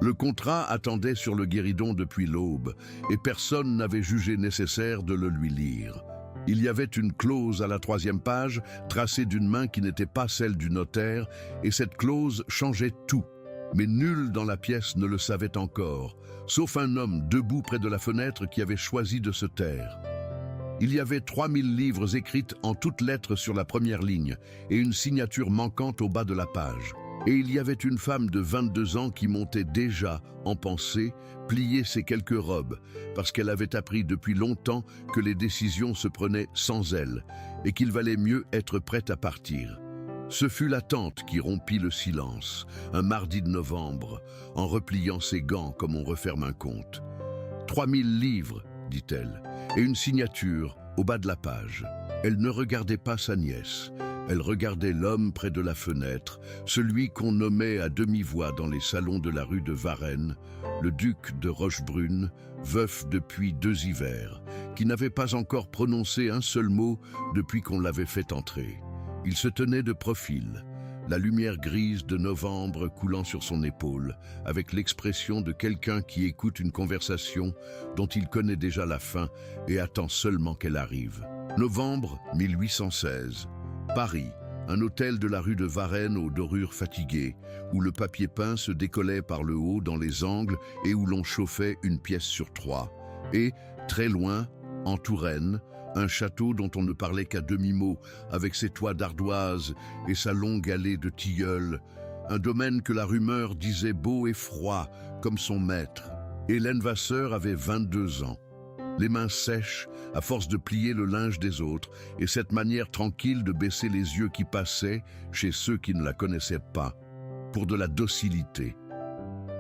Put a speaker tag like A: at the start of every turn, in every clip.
A: Le contrat attendait sur le guéridon depuis l'aube, et personne n'avait jugé nécessaire de le lui lire. Il y avait une clause à la 3e page, tracée d'une main qui n'était pas celle du notaire, et cette clause changeait tout. Mais nul dans la pièce ne le savait encore, sauf un homme debout près de la fenêtre qui avait choisi de se taire. Il y avait 3000 livres écrites en toutes lettres sur la première ligne, et une signature manquante au bas de la page. Et il y avait une femme de 22 ans qui montait déjà, en pensée, plier ses quelques robes, parce qu'elle avait appris depuis longtemps que les décisions se prenaient sans elle, et qu'il valait mieux être prête à partir. Ce fut la tante qui rompit le silence, un mardi de novembre, en repliant ses gants comme on referme un compte. 3000 livres, dit-elle, et une signature au bas de la page. Elle ne regardait pas sa nièce. Elle regardait l'homme près de la fenêtre, celui qu'on nommait à demi-voix dans les salons de la rue de Varennes, le duc de Rochebrune, veuf depuis 2 hivers, qui n'avait pas encore prononcé un seul mot depuis qu'on l'avait fait entrer. Il se tenait de profil, la lumière grise de novembre coulant sur son épaule, avec l'expression de quelqu'un qui écoute une conversation dont il connaît déjà la fin et attend seulement qu'elle arrive. Novembre 1816. Paris, un hôtel de la rue de Varennes aux dorures fatiguées, où le papier peint se décollait par le haut dans les angles et où l'on chauffait une pièce sur 3. Et, très loin, en Touraine, un château dont on ne parlait qu'à demi-mot, avec ses toits d'ardoise et sa longue allée de tilleuls, un domaine que la rumeur disait beau et froid, comme son maître. Hélène Vasseur avait 22 ans. Les mains sèches, à force de plier le linge des autres, et cette manière tranquille de baisser les yeux qui passaient, chez ceux qui ne la connaissaient pas, pour de la docilité.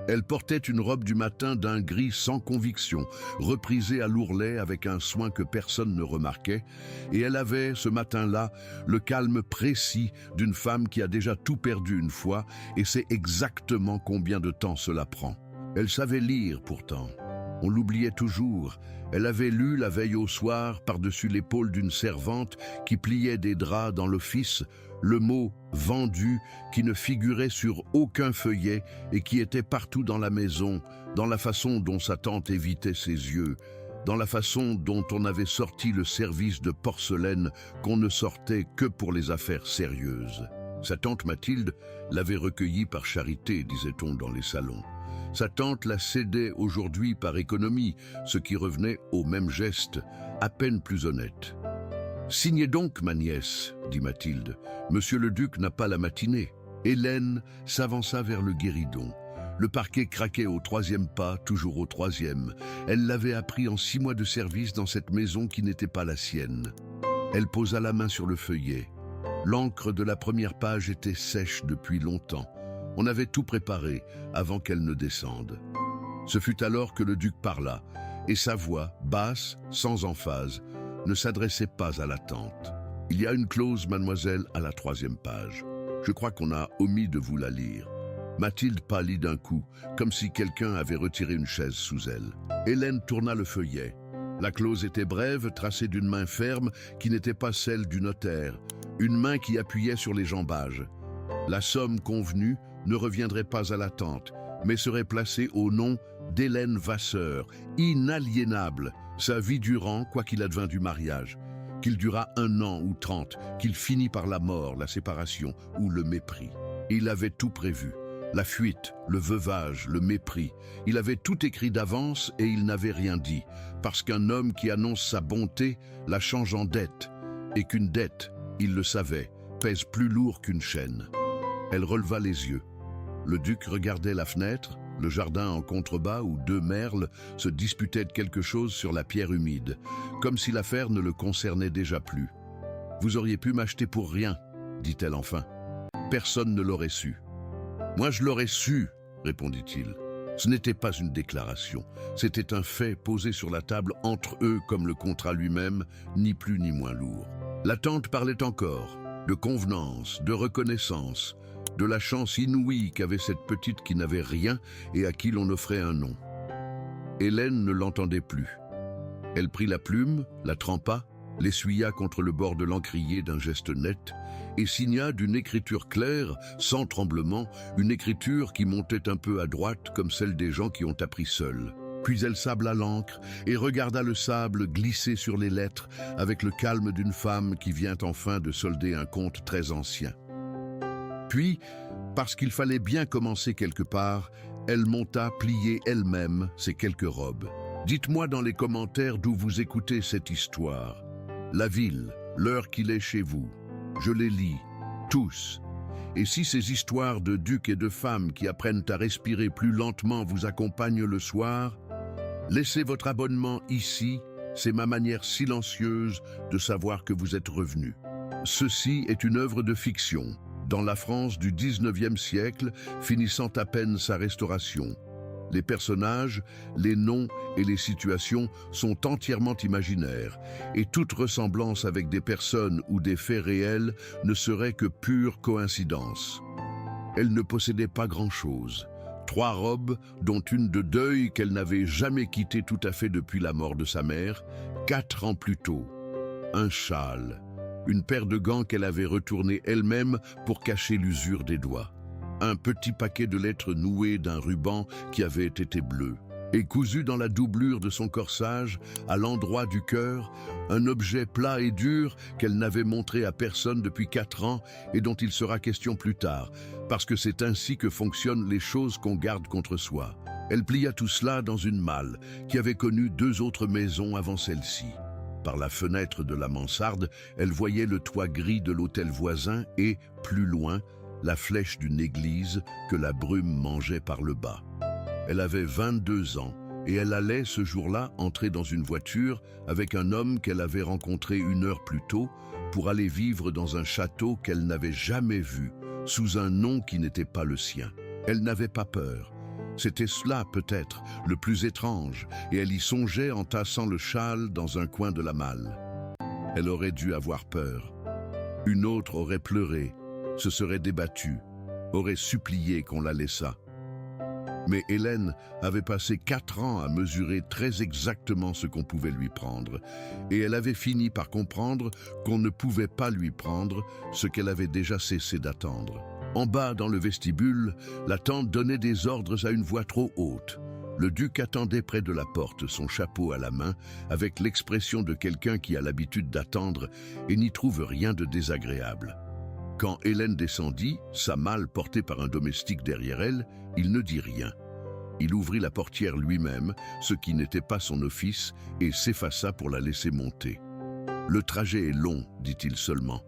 A: Elle portait une robe du matin d'un gris sans conviction, reprisée à l'ourlet avec un soin que personne ne remarquait, et elle avait, ce matin-là, le calme précis d'une femme qui a déjà tout perdu une fois et sait exactement combien de temps cela prend. Elle savait lire pourtant. On l'oubliait toujours. Elle avait lu la veille au soir, par-dessus l'épaule d'une servante qui pliait des draps dans l'office, le mot « vendu » qui ne figurait sur aucun feuillet et qui était partout dans la maison, dans la façon dont sa tante évitait ses yeux, dans la façon dont on avait sorti le service de porcelaine qu'on ne sortait que pour les affaires sérieuses. Sa tante Mathilde l'avait recueillie par charité, disait-on dans les salons. Sa tante la cédait aujourd'hui par économie, ce qui revenait au même geste, à peine plus honnête. « Signez donc, ma nièce, » dit Mathilde. « Monsieur le duc n'a pas la matinée. » Hélène s'avança vers le guéridon. Le parquet craquait au 3e pas, toujours au 3e. Elle l'avait appris en 6 mois de service dans cette maison qui n'était pas la sienne. Elle posa la main sur le feuillet. L'encre de la première page était sèche depuis longtemps. On avait tout préparé avant qu'elle ne descende. Ce fut alors que le duc parla, et sa voix, basse, sans emphase, ne s'adressait pas à la tante. « Il y a une clause, mademoiselle, à la 3e page. Je crois qu'on a omis de vous la lire. » Mathilde pâlit d'un coup, comme si quelqu'un avait retiré une chaise sous elle. Hélène tourna le feuillet. La clause était brève, tracée d'une main ferme qui n'était pas celle du notaire, une main qui appuyait sur les jambages. La somme convenue ne reviendrait pas à la tante, mais serait placée au nom d'Hélène Vasseur, inaliénable, sa vie durant, quoi qu'il advint du mariage, qu'il dura 1 an ou 30, qu'il finit par la mort, la séparation ou le mépris. Il avait tout prévu, la fuite, le veuvage, le mépris. Il avait tout écrit d'avance et il n'avait rien dit, parce qu'un homme qui annonce sa bonté la change en dette, et qu'une dette, il le savait, pèse plus lourd qu'une chaîne. Elle releva les yeux. Le duc regardait la fenêtre, le jardin en contrebas où 2 merles se disputaient de quelque chose sur la pierre humide, comme si l'affaire ne le concernait déjà plus. « Vous auriez pu m'acheter pour rien, » dit-elle enfin. « Personne ne l'aurait su. »« Moi je l'aurais su, » répondit-il. Ce n'était pas une déclaration, c'était un fait posé sur la table entre eux comme le contrat lui-même, ni plus ni moins lourd. La tante parlait encore, de convenance, de reconnaissance, de la chance inouïe qu'avait cette petite qui n'avait rien et à qui l'on offrait un nom. Hélène ne l'entendait plus. Elle prit la plume, la trempa l'essuya contre le bord de l'encrier d'un geste net et signa d'une écriture claire, sans tremblement, une écriture qui montait un peu à droite comme celle des gens qui ont appris seuls. Puis elle sabla l'encre et regarda le sable glisser sur les lettres avec le calme d'une femme qui vient enfin de solder un compte très ancien. Puis, parce qu'il fallait bien commencer quelque part, elle monta plier elle-même ses quelques robes. Dites-moi dans les commentaires d'où vous écoutez cette histoire. La ville, l'heure qu'il est chez vous. Je les lis, tous. Et si ces histoires de ducs et de femmes qui apprennent à respirer plus lentement vous accompagnent le soir, laissez votre abonnement ici, c'est ma manière silencieuse de savoir que vous êtes revenu. Ceci est une œuvre de fiction, dans la France du 19e siècle, finissant à peine sa restauration. Les personnages, les noms et les situations sont entièrement imaginaires, et toute ressemblance avec des personnes ou des faits réels ne serait que pure coïncidence. Elle ne possédait pas grand-chose. 3 robes, dont une de deuil qu'elle n'avait jamais quittée tout à fait depuis la mort de sa mère, 4 ans plus tôt. Un châle, une paire de gants qu'elle avait retournés elle-même pour cacher l'usure des doigts. Un petit paquet de lettres nouées d'un ruban qui avait été bleu. Et cousu dans la doublure de son corsage, à l'endroit du cœur, un objet plat et dur qu'elle n'avait montré à personne depuis 4 ans et dont il sera question plus tard, parce que c'est ainsi que fonctionnent les choses qu'on garde contre soi. Elle plia tout cela dans une malle qui avait connu 2 autres maisons avant celle-ci. Par la fenêtre de la mansarde, elle voyait le toit gris de l'hôtel voisin et, plus loin, la flèche d'une église que la brume mangeait par le bas. Elle avait 22 ans et elle allait ce jour-là entrer dans une voiture avec un homme qu'elle avait rencontré 1 heure plus tôt pour aller vivre dans un château qu'elle n'avait jamais vu, sous un nom qui n'était pas le sien. Elle n'avait pas peur. C'était cela peut-être, le plus étrange, et elle y songeait en tassant le châle dans un coin de la malle. Elle aurait dû avoir peur. Une autre aurait pleuré, se serait débattue, aurait supplié qu'on la laissât. Mais Hélène avait passé 4 ans à mesurer très exactement ce qu'on pouvait lui prendre, et elle avait fini par comprendre qu'on ne pouvait pas lui prendre ce qu'elle avait déjà cessé d'attendre. En bas, dans le vestibule, la tante donnait des ordres à une voix trop haute. Le duc attendait près de la porte, son chapeau à la main, avec l'expression de quelqu'un qui a l'habitude d'attendre et n'y trouve rien de désagréable. Quand Hélène descendit, sa malle portée par un domestique derrière elle, il ne dit rien. Il ouvrit la portière lui-même, ce qui n'était pas son office, et s'effaça pour la laisser monter. « Le trajet est long, dit-il seulement.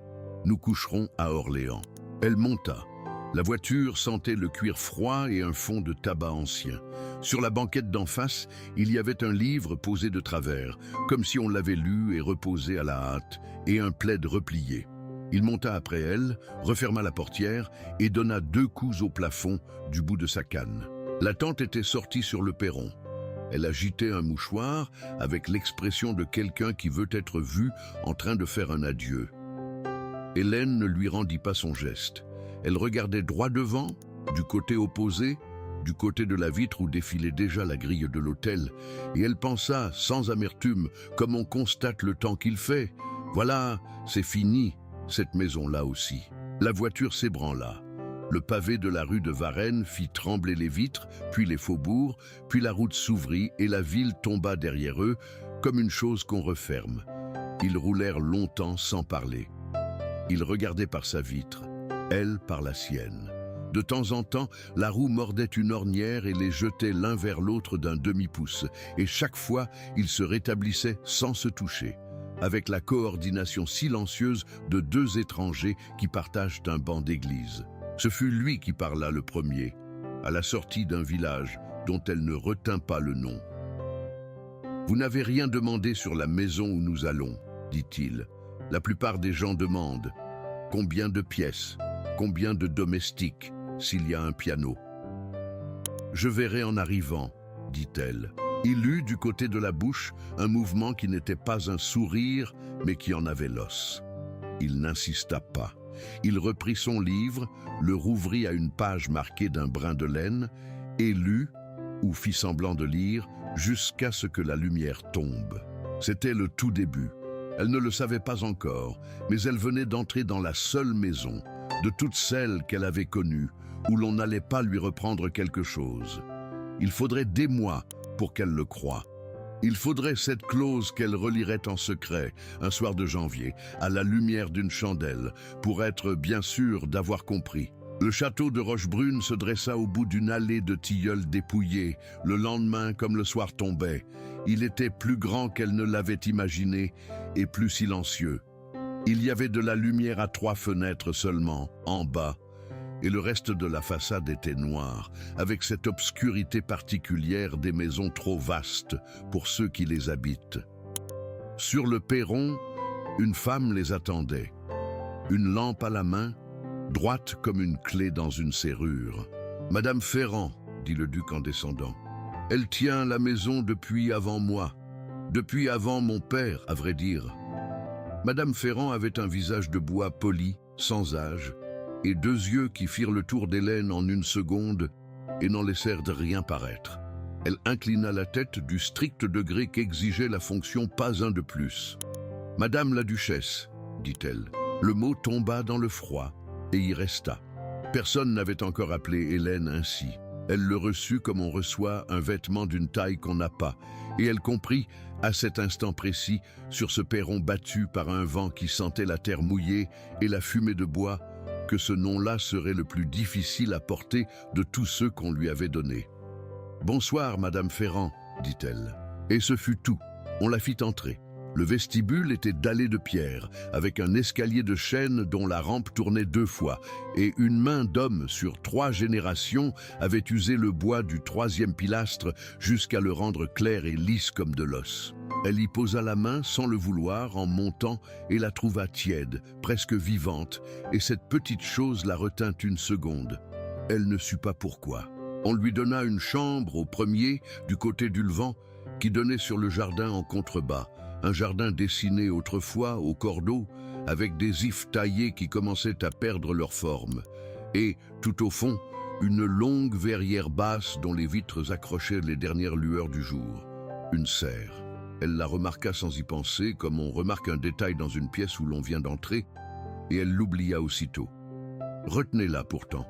A: Nous coucherons à Orléans. » Elle monta. La voiture sentait le cuir froid et un fond de tabac ancien. Sur la banquette d'en face, il y avait un livre posé de travers, comme si on l'avait lu et reposé à la hâte, et un plaid replié. Il monta après elle, referma la portière et donna 2 coups au plafond du bout de sa canne. La tante était sortie sur le perron. Elle agitait un mouchoir avec l'expression de quelqu'un qui veut être vu en train de faire un adieu. Hélène ne lui rendit pas son geste. Elle regardait droit devant, du côté opposé, du côté de la vitre où défilait déjà la grille de l'hôtel, et elle pensa, sans amertume, comme on constate le temps qu'il fait. Voilà, c'est fini. Cette maison-là aussi. La voiture s'ébranla. Le pavé de la rue de Varennes fit trembler les vitres, puis les faubourgs, puis la route s'ouvrit et la ville tomba derrière eux, comme une chose qu'on referme. Ils roulèrent longtemps sans parler. Il regardait par sa vitre, elle par la sienne. De temps en temps, la roue mordait une ornière et les jetait l'un vers l'autre d'un demi-pouce, et chaque fois, ils se rétablissaient sans se toucher, avec la coordination silencieuse de 2 étrangers qui partagent un banc d'église. Ce fut lui qui parla le premier, à la sortie d'un village dont elle ne retint pas le nom. « Vous n'avez rien demandé sur la maison où nous allons, dit-il. La plupart des gens demandent combien de pièces, combien de domestiques, s'il y a un piano. Je verrai en arrivant, dit-elle. Il eut du côté de la bouche un mouvement qui n'était pas un sourire, mais qui en avait l'os. Il n'insista pas. Il reprit son livre, le rouvrit à une page marquée d'un brin de laine, et lut, ou fit semblant de lire, jusqu'à ce que la lumière tombe. C'était le tout début. Elle ne le savait pas encore, mais elle venait d'entrer dans la seule maison, de toutes celles qu'elle avait connues, où l'on n'allait pas lui reprendre quelque chose. Il faudrait des mois pour qu'elle le croie. Il faudrait cette clause qu'elle relirait en secret, un soir de janvier, à la lumière d'une chandelle, pour être bien sûre d'avoir compris. Le château de Rochebrune se dressa au bout d'une allée de tilleuls dépouillés, le lendemain comme le soir tombait. Il était plus grand qu'elle ne l'avait imaginé et plus silencieux. Il y avait de la lumière à 3 fenêtres seulement, en bas, et le reste de la façade était noir, avec cette obscurité particulière des maisons trop vastes pour ceux qui les habitent. Sur le perron, une femme les attendait, une lampe à la main, droite comme une clé dans une serrure. « Madame Ferrand, » dit le duc en descendant, « elle tient la maison depuis avant moi, depuis avant mon père, à vrai dire. » Madame Ferrand avait un visage de bois poli, sans âge, et 2 yeux qui firent le tour d'Hélène en une seconde et n'en laissèrent de rien paraître. Elle inclina la tête du strict degré qu'exigeait la fonction, pas un de plus. « Madame la duchesse, » dit-elle. Le mot tomba dans le froid et y resta. Personne n'avait encore appelé Hélène ainsi. Elle le reçut comme on reçoit un vêtement d'une taille qu'on n'a pas, et elle comprit, à cet instant précis, sur ce perron battu par un vent qui sentait la terre mouillée et la fumée de bois, que ce nom-là serait le plus difficile à porter de tous ceux qu'on lui avait donnés. « Bonsoir, Madame Ferrand, » dit-elle. Et ce fut tout. On la fit entrer. Le vestibule était dallé de pierre, avec un escalier de chêne dont la rampe tournait 2 fois, et une main d'homme sur 3 générations avait usé le bois du 3e pilastre jusqu'à le rendre clair et lisse comme de l'os. Elle y posa la main sans le vouloir en montant et la trouva tiède, presque vivante, et cette petite chose la retint une seconde. Elle ne sut pas pourquoi. On lui donna une chambre au premier, du côté du levant, qui donnait sur le jardin en contrebas, un jardin dessiné autrefois au cordeau, avec des ifs taillés qui commençaient à perdre leur forme, et, tout au fond, une longue verrière basse dont les vitres accrochaient les dernières lueurs du jour. Une serre. Elle la remarqua sans y penser, comme on remarque un détail dans une pièce où l'on vient d'entrer, et elle l'oublia aussitôt. Retenez-la pourtant.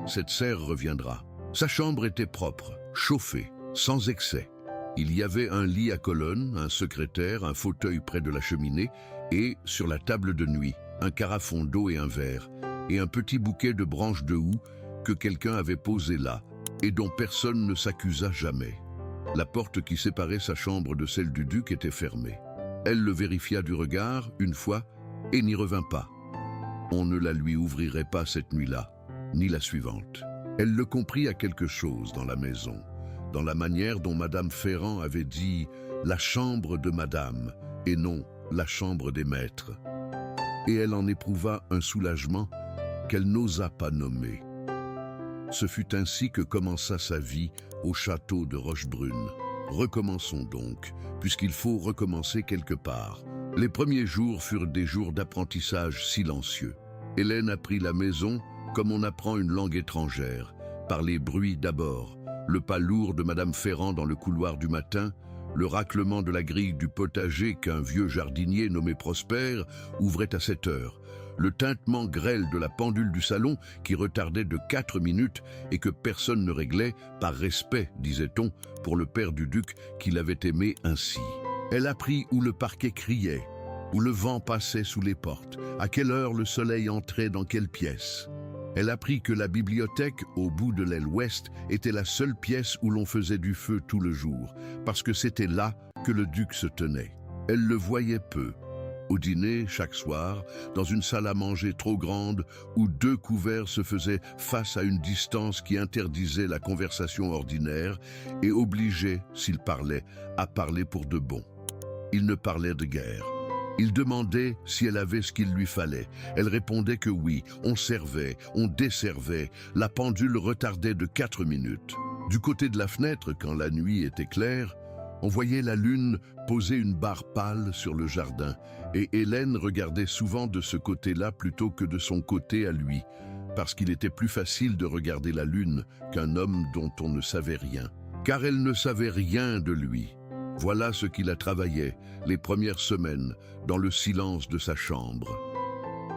A: Cette serre reviendra. Sa chambre était propre, chauffée, sans excès. Il y avait un lit à colonnes, un secrétaire, un fauteuil près de la cheminée, et, sur la table de nuit, un carafon d'eau et un verre, et un petit bouquet de branches de houx que quelqu'un avait posé là, et dont personne ne s'accusa jamais. La porte qui séparait sa chambre de celle du duc était fermée. Elle le vérifia du regard, une fois, et n'y revint pas. On ne la lui ouvrirait pas cette nuit-là, ni la suivante. Elle le comprit à quelque chose dans la maison, dans la manière dont Madame Ferrand avait dit « la chambre de Madame » et non « la chambre des maîtres ». Et elle en éprouva un soulagement qu'elle n'osa pas nommer. Ce fut ainsi que commença sa vie au château de Rochebrune. Recommençons donc, puisqu'il faut recommencer quelque part. Les premiers jours furent des jours d'apprentissage silencieux. Hélène apprit la maison comme on apprend une langue étrangère, par les bruits d'abord, le pas lourd de Madame Ferrand dans le couloir du matin, le raclement de la grille du potager qu'un vieux jardinier nommé Prosper ouvrait à 7 heures, le tintement grêle de la pendule du salon qui retardait de 4 minutes et que personne ne réglait, par respect, disait-on, pour le père du duc qui l'avait aimé ainsi. Elle apprit où le parquet criait, où le vent passait sous les portes, à quelle heure le soleil entrait dans quelle pièce. Elle apprit que la bibliothèque, au bout de l'aile ouest, était la seule pièce où l'on faisait du feu tout le jour, parce que c'était là que le duc se tenait. Elle le voyait peu. Au dîner, chaque soir, dans une salle à manger trop grande, où 2 couverts se faisaient face à une distance qui interdisait la conversation ordinaire et obligeait, s'il parlait, à parler pour de bon. Il ne parlait de guerre. Il demandait si elle avait ce qu'il lui fallait. Elle répondait que oui, on servait, on desservait, la pendule retardait de 4 minutes. Du côté de la fenêtre, quand la nuit était claire, on voyait la lune poser une barre pâle sur le jardin, et Hélène regardait souvent de ce côté-là plutôt que de son côté à lui, parce qu'il était plus facile de regarder la lune qu'un homme dont on ne savait rien. Car elle ne savait rien de lui. Voilà ce qui la travaillait les premières semaines dans le silence de sa chambre.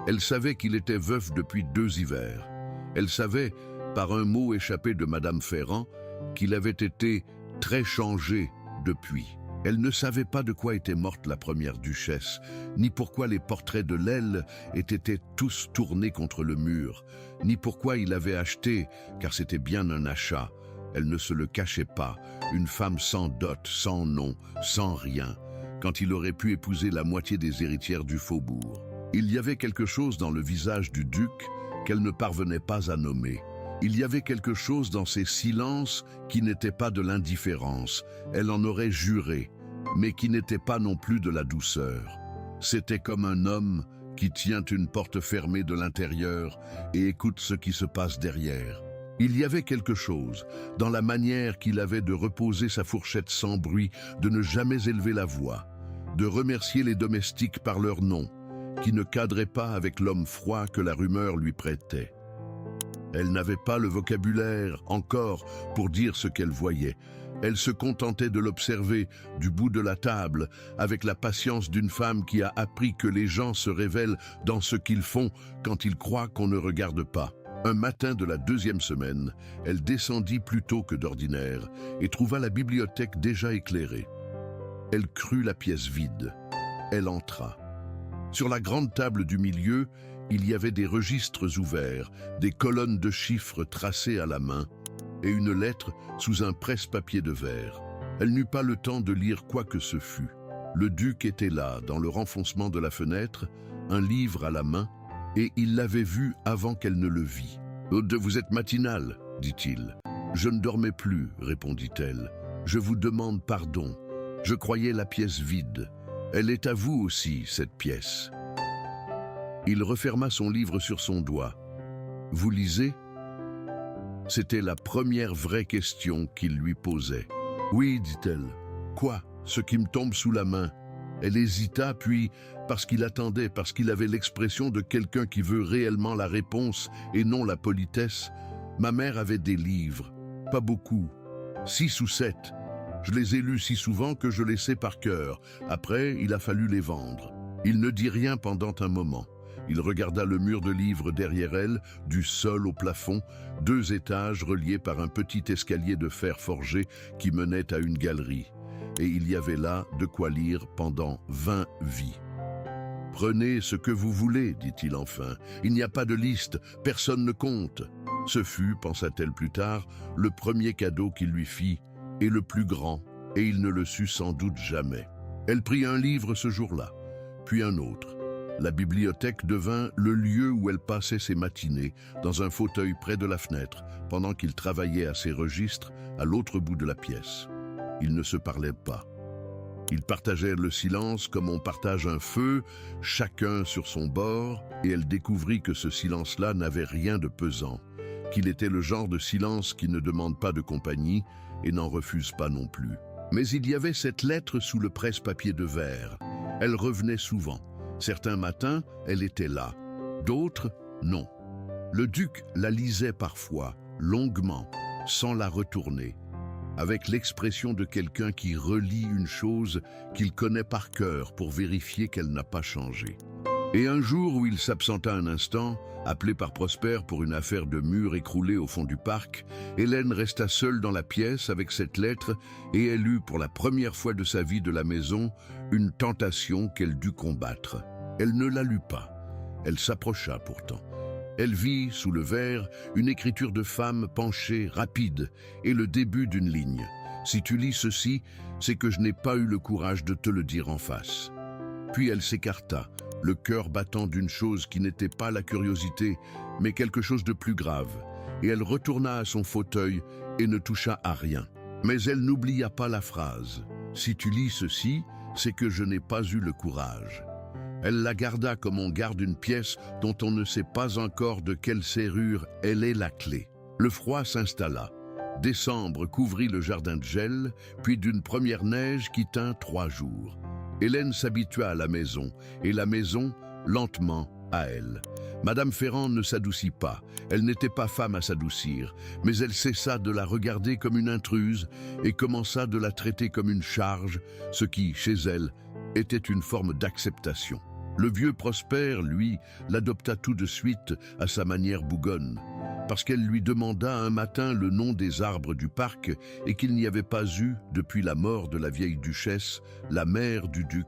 A: Elle savait qu'il était veuf depuis 2 hivers. Elle savait, par un mot échappé de Madame Ferrand, qu'il avait été très changé depuis. Elle ne savait pas de quoi était morte la première duchesse, ni pourquoi les portraits de l'aile étaient tous tournés contre le mur, ni pourquoi il avait acheté, car c'était bien un achat. Elle ne se le cachait pas, une femme sans dot, sans nom, sans rien, quand il aurait pu épouser la moitié des héritières du faubourg. Il y avait quelque chose dans le visage du duc qu'elle ne parvenait pas à nommer. Il y avait quelque chose dans ses silences qui n'était pas de l'indifférence, elle en aurait juré, mais qui n'était pas non plus de la douceur. C'était comme un homme qui tient une porte fermée de l'intérieur et écoute ce qui se passe derrière. Il y avait quelque chose dans la manière qu'il avait de reposer sa fourchette sans bruit, de ne jamais élever la voix, de remercier les domestiques par leur nom, qui ne cadrait pas avec l'homme froid que la rumeur lui prêtait. Elle n'avait pas le vocabulaire encore pour dire ce qu'elle voyait. Elle se contentait de l'observer du bout de la table, avec la patience d'une femme qui a appris que les gens se révèlent dans ce qu'ils font quand ils croient qu'on ne regarde pas. Un matin de la 2e semaine, elle descendit plus tôt que d'ordinaire et trouva la bibliothèque déjà éclairée. Elle crut la pièce vide. Elle entra. Sur la grande table du milieu, il y avait des registres ouverts, des colonnes de chiffres tracées à la main et une lettre sous un presse-papier de verre. Elle n'eut pas le temps de lire quoi que ce fût. Le duc était là, dans le renfoncement de la fenêtre, un livre à la main, et il l'avait vu avant qu'elle ne le vît. « Vous êtes matinale, dit-il. »« Je ne dormais plus, répondit-elle. Je vous demande pardon. Je croyais la pièce vide. Elle est à vous aussi, cette pièce. » Il referma son livre sur son doigt. « Vous lisez ?» C'était la première vraie question qu'il lui posait. « Oui, dit-elle. »« Quoi ? Ce qui me tombe sous la main ?» Elle hésita, puis, parce qu'il attendait, parce qu'il avait l'expression de quelqu'un qui veut réellement la réponse et non la politesse, « Ma mère avait des livres. Pas beaucoup. 6 ou 7. Je les ai lus si souvent que je les sais par cœur. Après, il a fallu les vendre. » Il ne dit rien pendant un moment. Il regarda le mur de livres derrière elle, du sol au plafond, 2 étages reliés par un petit escalier de fer forgé qui menait à une galerie. Et il y avait là de quoi lire pendant 20 vies. « Prenez ce que vous voulez, dit-il enfin. Il n'y a pas de liste, personne ne compte. » Ce fut, pensa-t-elle plus tard, le premier cadeau qu'il lui fit, et le plus grand, et il ne le sut sans doute jamais. Elle prit un livre ce jour-là, puis un autre. La bibliothèque devint le lieu où elle passait ses matinées, dans un fauteuil près de la fenêtre, pendant qu'il travaillait à ses registres à l'autre bout de la pièce. Ils ne se parlaient pas. Ils partageaient le silence comme on partage un feu, chacun sur son bord, et elle découvrit que ce silence-là n'avait rien de pesant, qu'il était le genre de silence qui ne demande pas de compagnie et n'en refuse pas non plus. Mais il y avait cette lettre sous le presse-papier de verre. Elle revenait souvent. Certains matins, elle était là. D'autres, non. Le duc la lisait parfois, longuement, sans la retourner, avec l'expression de quelqu'un qui relit une chose qu'il connaît par cœur pour vérifier qu'elle n'a pas changé. Et un jour où il s'absenta un instant, appelé par Prosper pour une affaire de mur écroulé au fond du parc, Hélène resta seule dans la pièce avec cette lettre et elle eut pour la première fois de sa vie de la maison une tentation qu'elle dut combattre. Elle ne la lut pas. Elle s'approcha pourtant. Elle vit, sous le verre, une écriture de femme penchée, rapide, et le début d'une ligne. « Si tu lis ceci, c'est que je n'ai pas eu le courage de te le dire en face. » Puis elle s'écarta, le cœur battant d'une chose qui n'était pas la curiosité, mais quelque chose de plus grave, et elle retourna à son fauteuil et ne toucha à rien. Mais elle n'oublia pas la phrase « Si tu lis ceci, c'est que je n'ai pas eu le courage. » Elle la garda comme on garde une pièce dont on ne sait pas encore de quelle serrure elle est la clé. Le froid s'installa. Décembre couvrit le jardin de gel, puis d'une première neige qui tint 3 jours. Hélène s'habitua à la maison, et la maison, lentement, à elle. Madame Ferrand ne s'adoucit pas, elle n'était pas femme à s'adoucir, mais elle cessa de la regarder comme une intruse et commença de la traiter comme une charge, ce qui, chez elle, était une forme d'acceptation. Le vieux Prosper, lui, l'adopta tout de suite à sa manière bougonne, parce qu'elle lui demanda un matin le nom des arbres du parc et qu'il n'y avait pas eu, depuis la mort de la vieille duchesse, la mère du duc,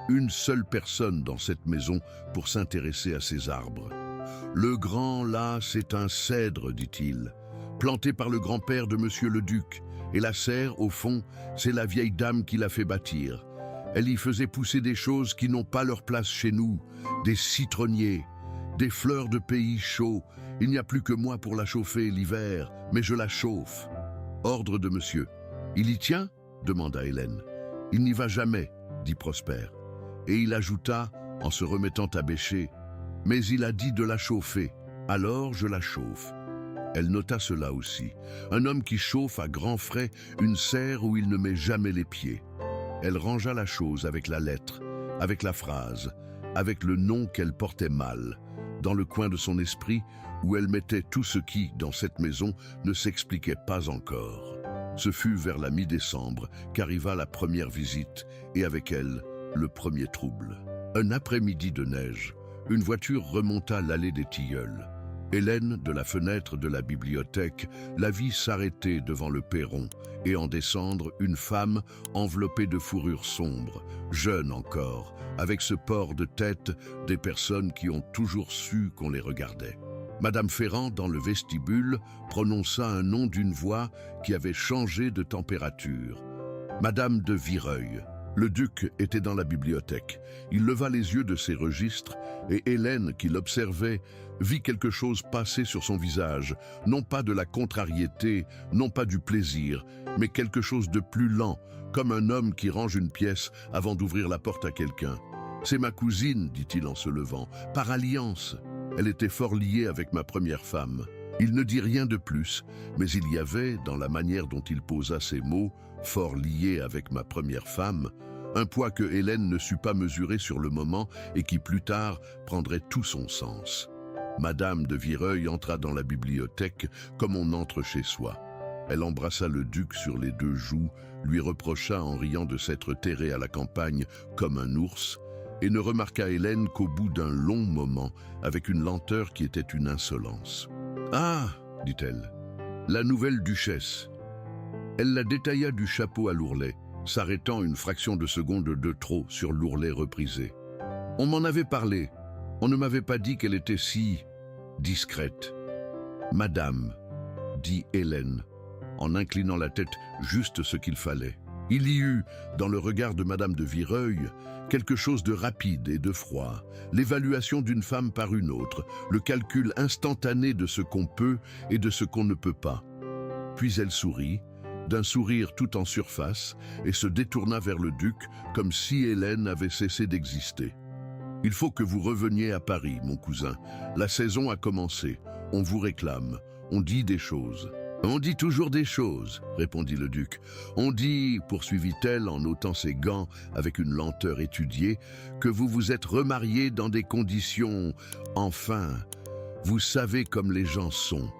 A: une seule personne dans cette maison pour s'intéresser à ces arbres. Le grand, là, c'est un cèdre, dit-il, planté par le grand-père de monsieur le duc, et la serre, au fond, c'est la vieille dame qui l'a fait bâtir. Elle y faisait pousser des choses qui n'ont pas leur place chez nous, des citronniers, des fleurs de pays chauds. Il n'y a plus que moi pour la chauffer l'hiver, mais je la chauffe. Ordre de monsieur. Il y tient ? Demanda Hélène. Il n'y va jamais, dit Prosper. Et il ajouta, en se remettant à bêcher, « Mais il a dit de la chauffer, alors je la chauffe. » Elle nota cela aussi. Un homme qui chauffe à grands frais une serre où il ne met jamais les pieds. Elle rangea la chose avec la lettre, avec la phrase, avec le nom qu'elle portait mal, dans le coin de son esprit où elle mettait tout ce qui, dans cette maison, ne s'expliquait pas encore. Ce fut vers la mi-décembre qu'arriva la première visite, et avec elle, le premier trouble. Un après-midi de neige, une voiture remonta l'allée des Tilleuls. Hélène, de la fenêtre de la bibliothèque, la vit s'arrêter devant le perron et en descendre une femme enveloppée de fourrure sombre, jeune encore, avec ce port de tête des personnes qui ont toujours su qu'on les regardait. Madame Ferrand, dans le vestibule, prononça un nom d'une voix qui avait changé de température. Madame de Vireuil. Le duc était dans la bibliothèque. Il leva les yeux de ses registres et Hélène, qui l'observait, vit quelque chose passer sur son visage, non pas de la contrariété, non pas du plaisir, mais quelque chose de plus lent, comme un homme qui range une pièce avant d'ouvrir la porte à quelqu'un. « C'est ma cousine, dit-il en se levant, par alliance. Elle était fort liée avec ma première femme. » Il ne dit rien de plus, mais il y avait, dans la manière dont il posa ces mots, fort lié avec ma première femme, un poids que Hélène ne sut pas mesurer sur le moment et qui plus tard prendrait tout son sens. Madame de Vireuil entra dans la bibliothèque comme on entre chez soi. Elle embrassa le duc sur les deux joues, lui reprocha en riant de s'être terré à la campagne comme un ours, et ne remarqua Hélène qu'au bout d'un long moment, avec une lenteur qui était une insolence. « Ah !» dit-elle, « la nouvelle duchesse. » Elle la détailla du chapeau à l'ourlet, s'arrêtant une fraction de seconde de trop sur l'ourlet reprisé. « On m'en avait parlé. On ne m'avait pas dit qu'elle était si discrète. »« Madame, » dit Hélène, en inclinant la tête juste ce qu'il fallait. Il y eut, dans le regard de Madame de Vireuil, quelque chose de rapide et de froid, l'évaluation d'une femme par une autre, le calcul instantané de ce qu'on peut et de ce qu'on ne peut pas. Puis elle sourit, d'un sourire tout en surface, et se détourna vers le duc comme si Hélène avait cessé d'exister. « Il faut que vous reveniez à Paris, mon cousin. La saison a commencé. On vous réclame. On dit des choses. » « On dit toujours des choses, » répondit le duc. « On dit, poursuivit-elle en ôtant ses gants avec une lenteur étudiée, que vous vous êtes remarié dans des conditions... Enfin, vous savez comme les gens sont. »«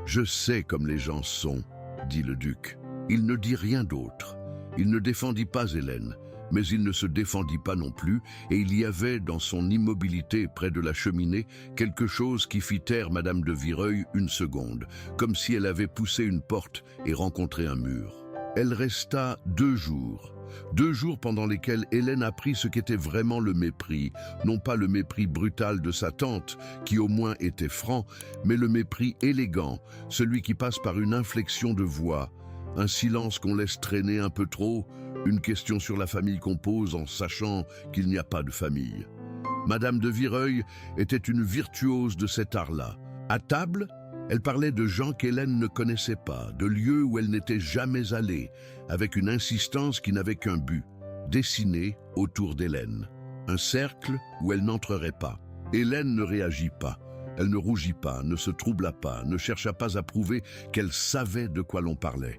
A: Je sais comme les gens sont, » dit le duc. Il ne dit rien d'autre. Il ne défendit pas Hélène, mais il ne se défendit pas non plus, et il y avait dans son immobilité près de la cheminée quelque chose qui fit taire Madame de Vireuil une seconde, comme si elle avait poussé une porte et rencontré un mur. Elle resta 2 jours. 2 jours pendant lesquels Hélène apprit ce qu'était vraiment le mépris, non pas le mépris brutal de sa tante, qui au moins était franc, mais le mépris élégant, celui qui passe par une inflexion de voix, un silence qu'on laisse traîner un peu trop, une question sur la famille qu'on pose en sachant qu'il n'y a pas de famille. Madame de Vireuil était une virtuose de cet art-là. À table, elle parlait de gens qu'Hélène ne connaissait pas, de lieux où elle n'était jamais allée, avec une insistance qui n'avait qu'un but, dessiner autour d'Hélène. Un cercle où elle n'entrerait pas. Hélène ne réagit pas. Elle ne rougit pas, ne se troubla pas, ne chercha pas à prouver qu'elle savait de quoi l'on parlait.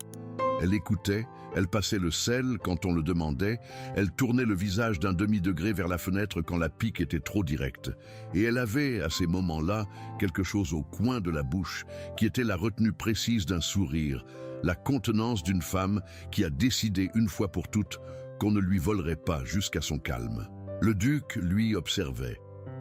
A: Elle écoutait, Elle passait le sel quand on le demandait, elle tournait le visage d'un demi-degré vers la fenêtre quand la pique était trop directe. Et elle avait, à ces moments-là, quelque chose au coin de la bouche qui était la retenue précise d'un sourire, la contenance d'une femme qui a décidé une fois pour toutes qu'on ne lui volerait pas jusqu'à son calme. Le duc, lui, observait.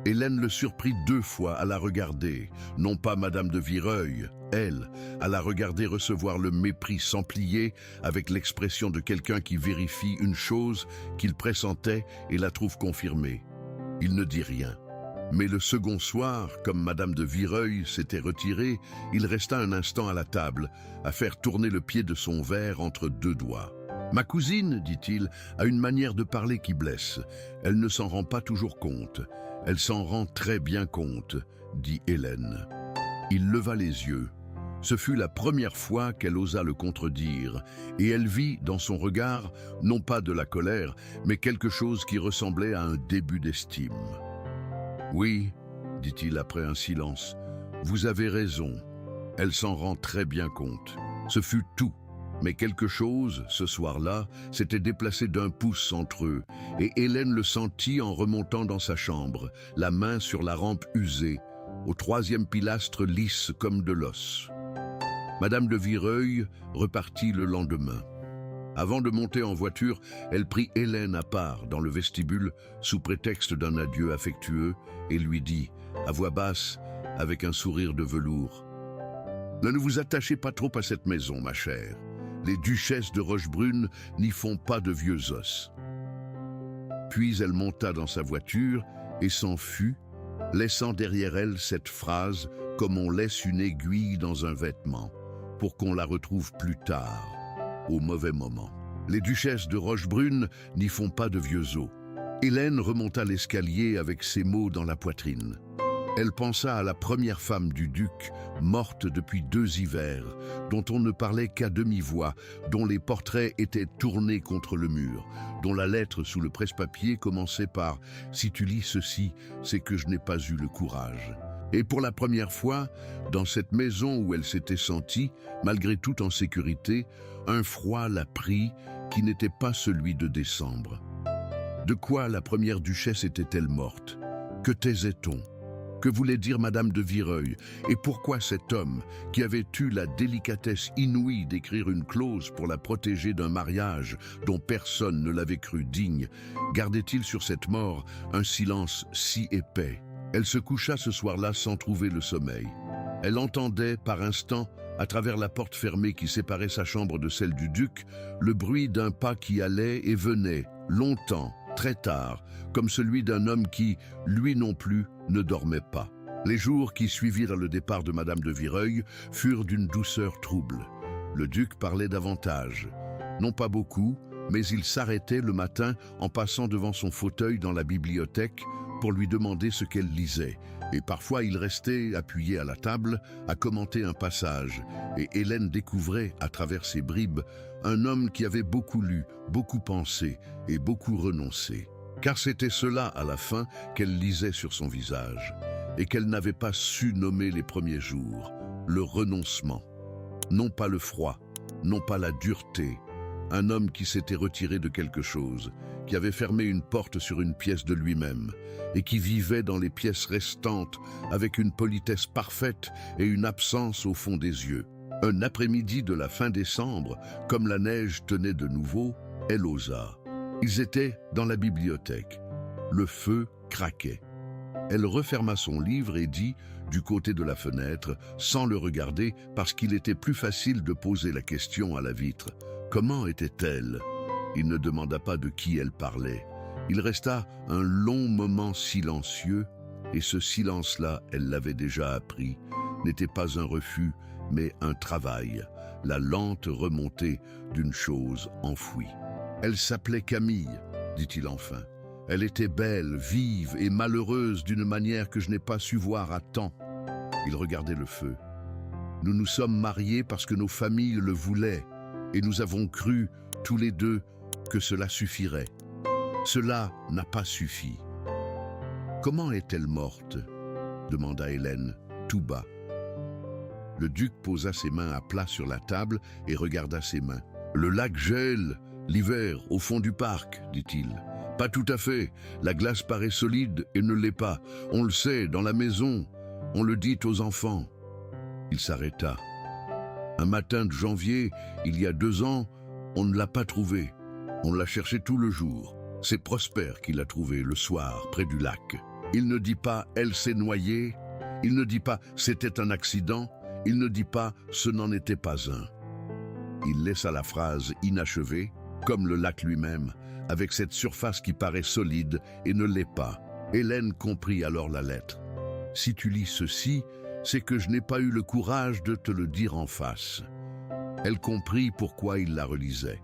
A: Hélène le surprit 2 fois à la regarder, non pas Madame de Vireuil, elle, à la regarder recevoir le mépris s'emplier avec l'expression de quelqu'un qui vérifie une chose qu'il pressentait et la trouve confirmée. Il ne dit rien. Mais le second soir, comme Madame de Vireuil s'était retirée, il resta un instant à la table, à faire tourner le pied de son verre entre 2 doigts. « Ma cousine, dit-il, a une manière de parler qui blesse. Elle ne s'en rend pas toujours compte. Elle s'en rend très bien compte, dit Hélène. » Il leva les yeux. Ce fut la première fois qu'elle osa le contredire, et elle vit dans son regard, non pas de la colère, mais quelque chose qui ressemblait à un début d'estime. « Oui, dit-il après un silence, vous avez raison. Elle s'en rend très bien compte. Ce fut tout. Mais quelque chose, ce soir-là, s'était déplacé d'1 pouce entre eux, et Hélène le sentit en remontant dans sa chambre, la main sur la rampe usée, au 3e pilastre lisse comme de l'os. Madame de Vireuil repartit le lendemain. Avant de monter en voiture, elle prit Hélène à part dans le vestibule sous prétexte d'un adieu affectueux et lui dit, à voix basse, avec un sourire de velours, « Ne vous attachez pas trop à cette maison, ma chère. Les duchesses de Rochebrune n'y font pas de vieux os. » Puis elle monta dans sa voiture et s'en fut, laissant derrière elle cette phrase comme on laisse une aiguille dans un vêtement, pour qu'on la retrouve plus tard, au mauvais moment. Les duchesses de Rochebrune n'y font pas de vieux os. Hélène remonta l'escalier avec ces mots dans la poitrine. Elle pensa à la première femme du duc, morte depuis 2 hivers, dont on ne parlait qu'à demi-voix, dont les portraits étaient tournés contre le mur, dont la lettre sous le presse-papier commençait par « Si tu lis ceci, c'est que je n'ai pas eu le courage ». Et pour la première fois, dans cette maison où elle s'était sentie, malgré tout en sécurité, un froid la prit qui n'était pas celui de décembre. De quoi la première duchesse était-elle morte? Que taisait-on? Que voulait dire Madame de Vireuil? Et pourquoi cet homme, qui avait eu la délicatesse inouïe d'écrire une clause pour la protéger d'un mariage dont personne ne l'avait cru digne, gardait-il sur cette mort un silence si épais? Elle se coucha ce soir-là sans trouver le sommeil. Elle entendait, par instants, à travers la porte fermée qui séparait sa chambre de celle du duc, le bruit d'un pas qui allait et venait, longtemps, très tard, comme celui d'un homme qui, lui non plus, ne dormait pas. Les jours qui suivirent le départ de Madame de Vireuil furent d'une douceur trouble. Le duc parlait davantage. Non pas beaucoup, mais il s'arrêtait le matin en passant devant son fauteuil dans la bibliothèque pour lui demander ce qu'elle lisait. Et parfois il restait appuyé à la table à commenter un passage, et Hélène découvrait, à travers ses bribes, un homme qui avait beaucoup lu, beaucoup pensé et beaucoup renoncé. Car c'était cela, à la fin, qu'elle lisait sur son visage, et qu'elle n'avait pas su nommer les premiers jours, le renoncement. Non pas le froid, non pas la dureté, un homme qui s'était retiré de quelque chose, qui avait fermé une porte sur une pièce de lui-même, et qui vivait dans les pièces restantes avec une politesse parfaite et une absence au fond des yeux. Un après-midi de la fin décembre, comme la neige tenait de nouveau, elle osa. Ils étaient dans la bibliothèque. Le feu craquait. Elle referma son livre et dit, du côté de la fenêtre, sans le regarder, parce qu'il était plus facile de poser la question à la vitre. Comment était-elle? Il ne demanda pas de qui elle parlait. Il resta un long moment silencieux, et ce silence-là, elle l'avait déjà appris, n'était pas un refus, mais un travail, la lente remontée d'une chose enfouie. Elle s'appelait Camille, dit-il enfin. Elle était belle, vive et malheureuse d'une manière que je n'ai pas su voir à temps. Il regardait le feu. Nous nous sommes mariés parce que nos familles le voulaient, et nous avons cru, tous les deux, que cela suffirait. Cela n'a pas suffi. Comment est-elle morte? Demanda Hélène, tout bas. Le duc posa ses mains à plat sur la table et regarda ses mains. Le lac gèle, l'hiver, au fond du parc, dit-il. Pas tout à fait, la glace paraît solide et ne l'est pas. On le sait, dans la maison, on le dit aux enfants. Il s'arrêta. Un matin de janvier, il y a 2 ans, on ne l'a pas trouvé. On l'a cherché tout le jour. C'est Prosper qui l'a trouvé le soir, près du lac. Il ne dit pas « elle s'est noyée », il ne dit pas « c'était un accident », il ne dit pas « ce n'en était pas un ». Il laissa la phrase inachevée, comme le lac lui-même, avec cette surface qui paraît solide et ne l'est pas. Hélène comprit alors la lettre. « Si tu lis ceci, c'est que je n'ai pas eu le courage de te le dire en face. » Elle comprit pourquoi il la relisait.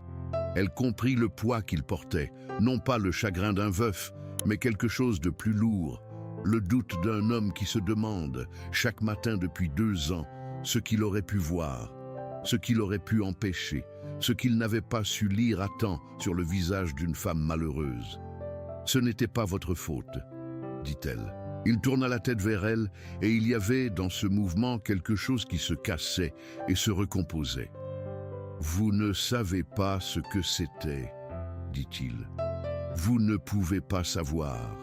A: Elle comprit le poids qu'il portait, non pas le chagrin d'un veuf, mais quelque chose de plus lourd, le doute d'un homme qui se demande, chaque matin depuis 2 ans, ce qu'il aurait pu voir, ce qu'il aurait pu empêcher, ce qu'il n'avait pas su lire à temps sur le visage d'une femme malheureuse. « Ce n'était pas votre faute, » dit-elle. Il tourna la tête vers elle et il y avait dans ce mouvement quelque chose qui se cassait et se recomposait. « Vous ne savez pas ce que c'était, » dit-il. « Vous ne pouvez pas savoir. »«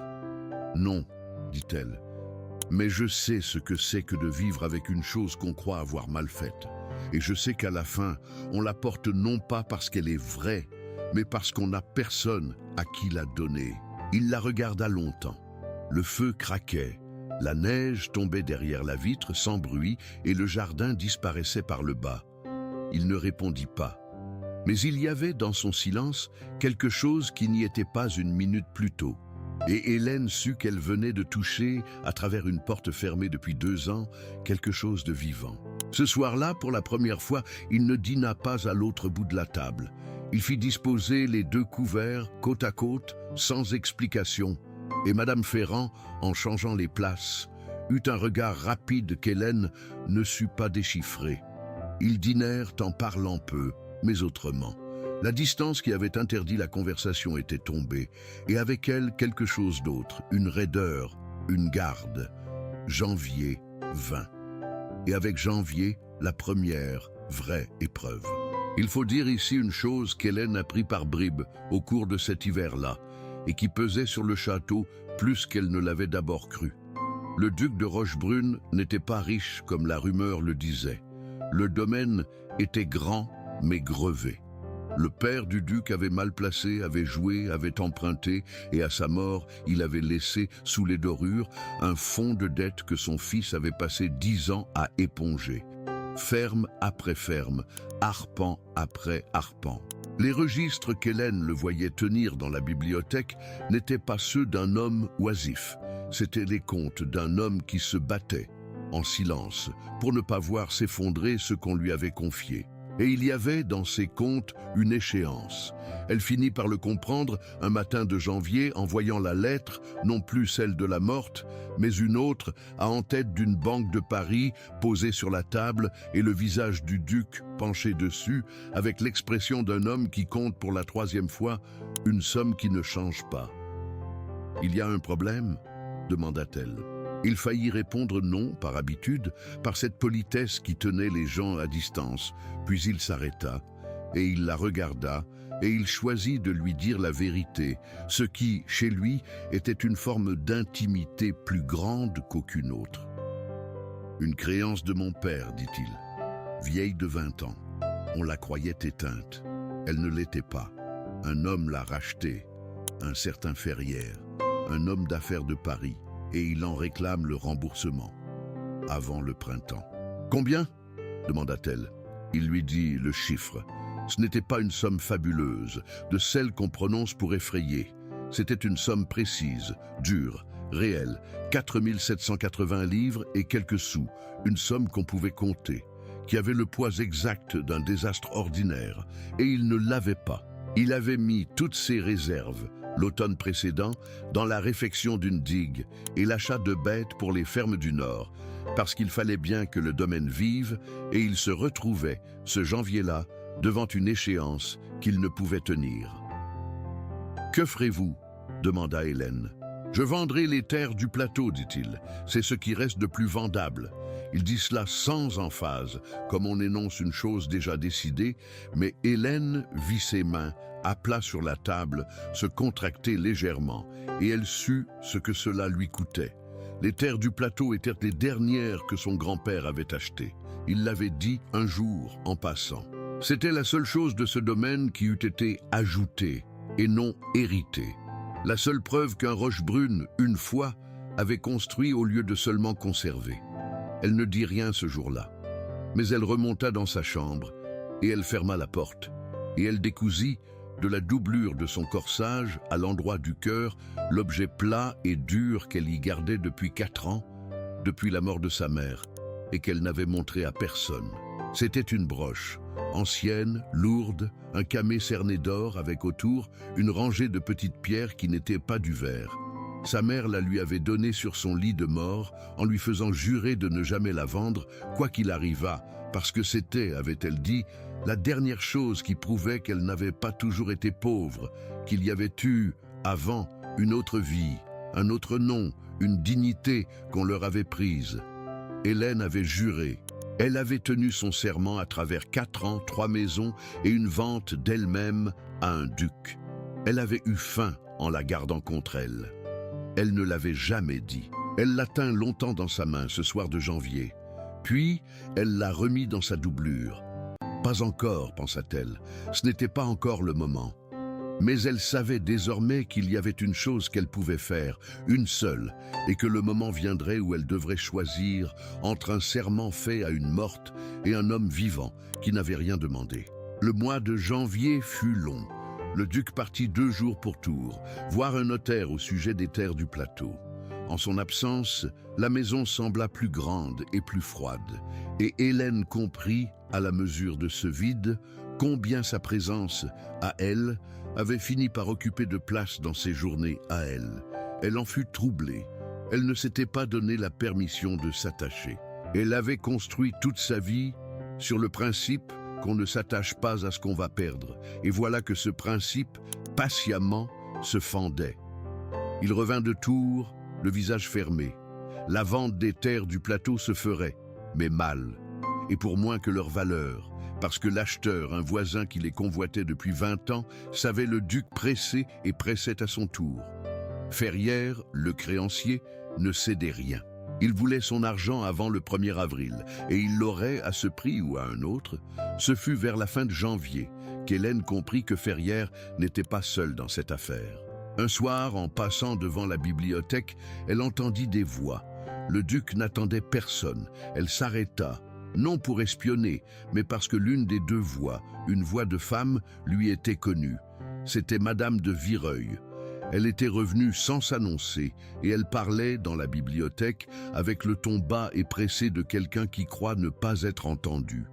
A: Non, » dit-elle, « mais je sais ce que c'est que de vivre avec une chose qu'on croit avoir mal faite. Et je sais qu'à la fin, on la porte non pas parce qu'elle est vraie, mais parce qu'on n'a personne à qui la donner. » Il la regarda longtemps. Le feu craquait, la neige tombait derrière la vitre sans bruit et le jardin disparaissait par le bas. Il ne répondit pas. Mais il y avait dans son silence quelque chose qui n'y était pas une minute plus tôt. Et Hélène sut qu'elle venait de toucher, à travers une porte fermée depuis 2 ans, quelque chose de vivant. Ce soir-là, pour la première fois, il ne dîna pas à l'autre bout de la table. Il fit disposer les 2 couverts côte à côte, sans explication. Et Madame Ferrand, en changeant les places, eut un regard rapide qu'Hélène ne sut pas déchiffrer. Ils dînèrent en parlant peu, mais autrement. La distance qui avait interdit la conversation était tombée, et avec elle quelque chose d'autre, une raideur, une garde. Janvier vint. Et avec janvier, la première vraie épreuve. Il faut dire ici une chose qu'Hélène a pris par bribes au cours de cet hiver-là, et qui pesait sur le château plus qu'elle ne l'avait d'abord cru. Le duc de Rochebrune n'était pas riche comme la rumeur le disait. Le domaine était grand mais grevé. Le père du duc avait mal placé, avait joué, avait emprunté, et à sa mort, il avait laissé, sous les dorures, un fonds de dette que son fils avait passé 10 ans à éponger. Ferme après ferme, arpent après arpent. Les registres qu'Hélène le voyait tenir dans la bibliothèque n'étaient pas ceux d'un homme oisif. C'étaient les comptes d'un homme qui se battait, en silence, pour ne pas voir s'effondrer ce qu'on lui avait confié. Et il y avait dans ces comptes une échéance. Elle finit par le comprendre un matin de janvier en voyant la lettre, non plus celle de la morte, mais une autre, à en tête d'une banque de Paris, posée sur la table et le visage du duc penché dessus, avec l'expression d'un homme qui compte pour la 3e fois une somme qui ne change pas. « Il y a un problème ?» demanda-t-elle. Il faillit répondre non, par habitude, par cette politesse qui tenait les gens à distance. Puis il s'arrêta, et il la regarda, et il choisit de lui dire la vérité, ce qui, chez lui, était une forme d'intimité plus grande qu'aucune autre. « Une créance de mon père, dit-il, vieille de 20 ans. On la croyait éteinte. Elle ne l'était pas. Un homme l'a rachetée, un certain Ferrière, un homme d'affaires de Paris. Et il en réclame le remboursement, avant le printemps. « Combien ?» demanda-t-elle. Il lui dit le chiffre. Ce n'était pas une somme fabuleuse, de celle qu'on prononce pour effrayer. C'était une somme précise, dure, réelle, 4 780 livres et quelques sous, une somme qu'on pouvait compter, qui avait le poids exact d'un désastre ordinaire, et il ne l'avait pas. Il avait mis toutes ses réserves, l'automne précédent, dans la réfection d'une digue et l'achat de bêtes pour les fermes du Nord, parce qu'il fallait bien que le domaine vive, et il se retrouvait, ce janvier-là, devant une échéance qu'il ne pouvait tenir. « Que ferez-vous » demanda Hélène. « Je vendrai les terres du plateau, dit-il. C'est ce qui reste de plus vendable. Il dit cela sans emphase, comme on énonce une chose déjà décidée, mais Hélène vit ses mains, à plat sur la table, se contracter légèrement, et elle sut ce que cela lui coûtait. Les terres du plateau étaient les dernières que son grand-père avait achetées. Il l'avait dit un jour en passant. C'était la seule chose de ce domaine qui eût été ajoutée et non héritée. La seule preuve qu'un Rochebrune, une fois, avait construit au lieu de seulement conserver. Elle ne dit rien ce jour-là, mais elle remonta dans sa chambre et elle ferma la porte. Et elle décousit, de la doublure de son corsage à l'endroit du cœur, l'objet plat et dur qu'elle y gardait depuis 4 ans, depuis la mort de sa mère, et qu'elle n'avait montré à personne. C'était une broche, ancienne, lourde, un camé cerné d'or avec autour une rangée de petites pierres qui n'étaient pas du verre. Sa mère la lui avait donnée sur son lit de mort en lui faisant jurer de ne jamais la vendre, quoi qu'il arrivât, parce que c'était, avait-elle dit, la dernière chose qui prouvait qu'elle n'avait pas toujours été pauvre, qu'il y avait eu, avant, une autre vie, un autre nom, une dignité qu'on leur avait prise. Hélène avait juré. Elle avait tenu son serment à travers 4 ans, 3 maisons et une vente d'elle-même à un duc. Elle avait eu faim en la gardant contre elle. Elle ne l'avait jamais dit. Elle la tint longtemps dans sa main ce soir de janvier. Puis, elle l'a remis dans sa doublure. Pas encore, pensa-t-elle, ce n'était pas encore le moment. Mais elle savait désormais qu'il y avait une chose qu'elle pouvait faire, une seule, et que le moment viendrait où elle devrait choisir entre un serment fait à une morte et un homme vivant qui n'avait rien demandé. Le mois de janvier fut long. Le duc partit 2 jours pour Tours, voir un notaire au sujet des terres du plateau. En son absence, la maison sembla plus grande et plus froide, et Hélène comprit, à la mesure de ce vide, combien sa présence, à elle, avait fini par occuper de place dans ses journées à elle. Elle en fut troublée. Elle ne s'était pas donné la permission de s'attacher. Elle avait construit toute sa vie sur le principe qu'on ne s'attache pas à ce qu'on va perdre. Et voilà que ce principe, patiemment, se fendait. Il revint de Tours, le visage fermé. La vente des terres du plateau se ferait, mais mal, et pour moins que leur valeur, parce que l'acheteur, un voisin qui les convoitait depuis 20 ans, savait le duc pressé et pressait à son tour. Ferrières, le créancier, ne cédait rien. Il voulait son argent avant le 1er avril, et il l'aurait à ce prix ou à un autre. Ce fut vers la fin de janvier qu'Hélène comprit que Ferrières n'était pas seule dans cette affaire. Un soir, en passant devant la bibliothèque, elle entendit des voix. Le duc n'attendait personne. Elle s'arrêta, non pour espionner, mais parce que l'une des 2 voix, une voix de femme, lui était connue. C'était Madame de Vireuil. Elle était revenue sans s'annoncer, et elle parlait, dans la bibliothèque, avec le ton bas et pressé de quelqu'un qui croit ne pas être entendu.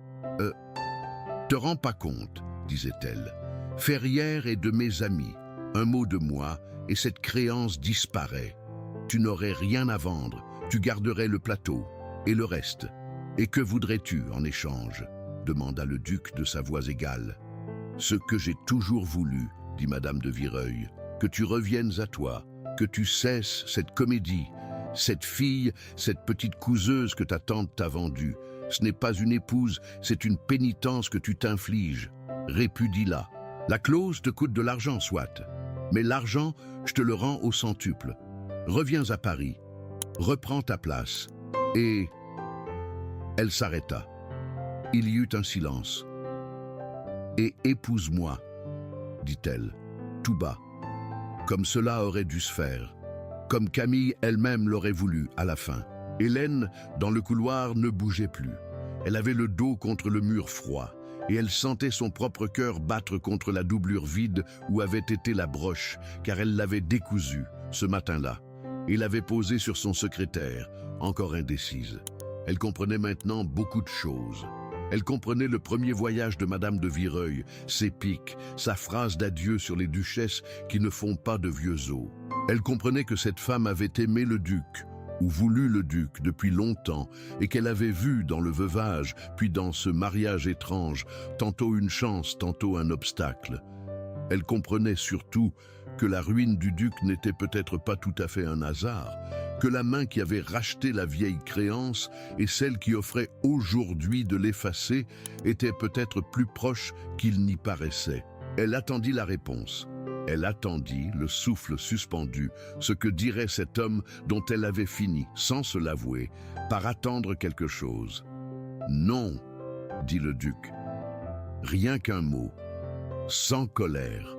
A: « Te rends pas compte, disait-elle. Ferrières est de mes amis. Un mot de moi, et cette créance disparaît. Tu n'aurais rien à vendre, tu garderais le plateau, et le reste. Et que voudrais-tu en échange ?» demanda le duc de sa voix égale. « Ce que j'ai toujours voulu, dit Madame de Vireuil, que tu reviennes à toi, que tu cesses cette comédie, cette fille, cette petite couseuse que ta tante t'a vendue. Ce n'est pas une épouse, c'est une pénitence que tu t'infliges. Répudie-la. La clause te coûte de l'argent, soit. Mais l'argent, je te le rends au centuple. Reviens à Paris, reprends ta place. » Et elle s'arrêta. Il y eut un silence. « Et épouse-moi, dit-elle, tout bas, comme cela aurait dû se faire, comme Camille elle-même l'aurait voulu à la fin. » Hélène, dans le couloir, ne bougeait plus. Elle avait le dos contre le mur froid, et elle sentait son propre cœur battre contre la doublure vide où avait été la broche, car elle l'avait décousue, ce matin-là, et l'avait posée sur son secrétaire, encore indécise. Elle comprenait maintenant beaucoup de choses. Elle comprenait le premier voyage de Madame de Vireuil, ses piques, sa phrase d'adieu sur les duchesses qui ne font pas de vieux os. Elle comprenait que cette femme avait aimé le duc, ou voulu le duc depuis longtemps, et qu'elle avait vu dans le veuvage, puis dans ce mariage étrange, tantôt une chance, tantôt un obstacle. Elle comprenait surtout que la ruine du duc n'était peut-être pas tout à fait un hasard, que la main qui avait racheté la vieille créance et celle qui offrait aujourd'hui de l'effacer étaient peut-être plus proches qu'il n'y paraissait. Elle attendit la réponse. Elle attendit, le souffle suspendu, ce que dirait cet homme dont elle avait fini, sans se l'avouer, par attendre quelque chose. « Non », dit le duc. Rien qu'un mot, sans colère,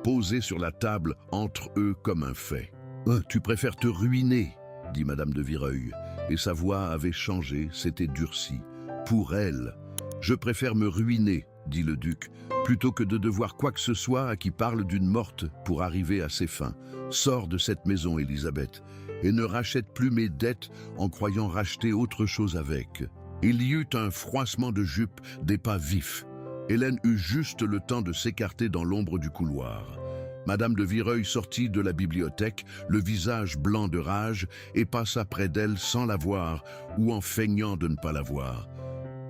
A: posé sur la table entre eux comme un fait. « Tu préfères te ruiner », dit Madame de Vireuil, et sa voix avait changé, s'était durcie. « Pour elle, je préfère me ruiner », dit le duc, plutôt que de devoir quoi que ce soit à qui parle d'une morte pour arriver à ses fins. Sors de cette maison, Élisabeth, et ne rachète plus mes dettes en croyant racheter autre chose avec. Il y eut un froissement de jupe, des pas vifs. Hélène eut juste le temps de s'écarter dans l'ombre du couloir. Madame de Vireuil sortit de la bibliothèque, le visage blanc de rage, et passa près d'elle sans la voir ou en feignant de ne pas la voir.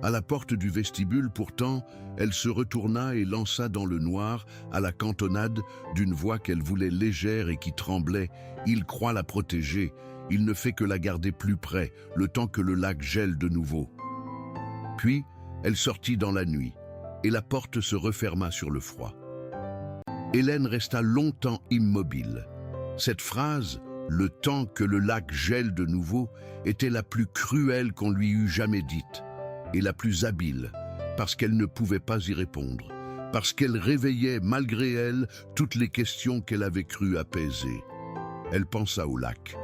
A: À la porte du vestibule, pourtant, elle se retourna et lança dans le noir, à la cantonade, d'une voix qu'elle voulait légère et qui tremblait. « Il croit la protéger, il ne fait que la garder plus près, le temps que le lac gèle de nouveau. » Puis, elle sortit dans la nuit, et la porte se referma sur le froid. Hélène resta longtemps immobile. Cette phrase, « le temps que le lac gèle de nouveau », était la plus cruelle qu'on lui eût jamais dite, et la plus habile, parce qu'elle ne pouvait pas y répondre, parce qu'elle réveillait, malgré elle, toutes les questions qu'elle avait cru apaiser. Elle pensa au lac.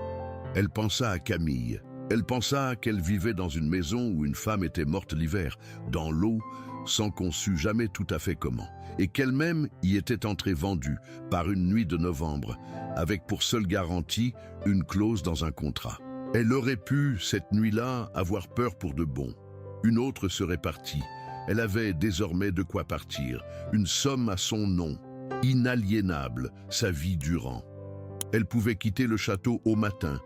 A: Elle pensa à Camille. Elle pensa qu'elle vivait dans une maison où une femme était morte l'hiver, dans l'eau, sans qu'on sût jamais tout à fait comment, et qu'elle-même y était entrée vendue par une nuit de novembre, avec pour seule garantie une clause dans un contrat. Elle aurait pu, cette nuit-là, avoir peur pour de bon. Une autre serait partie. Elle avait désormais de quoi partir, une somme à son nom, inaliénable, sa vie durant. Elle pouvait quitter le château au matin,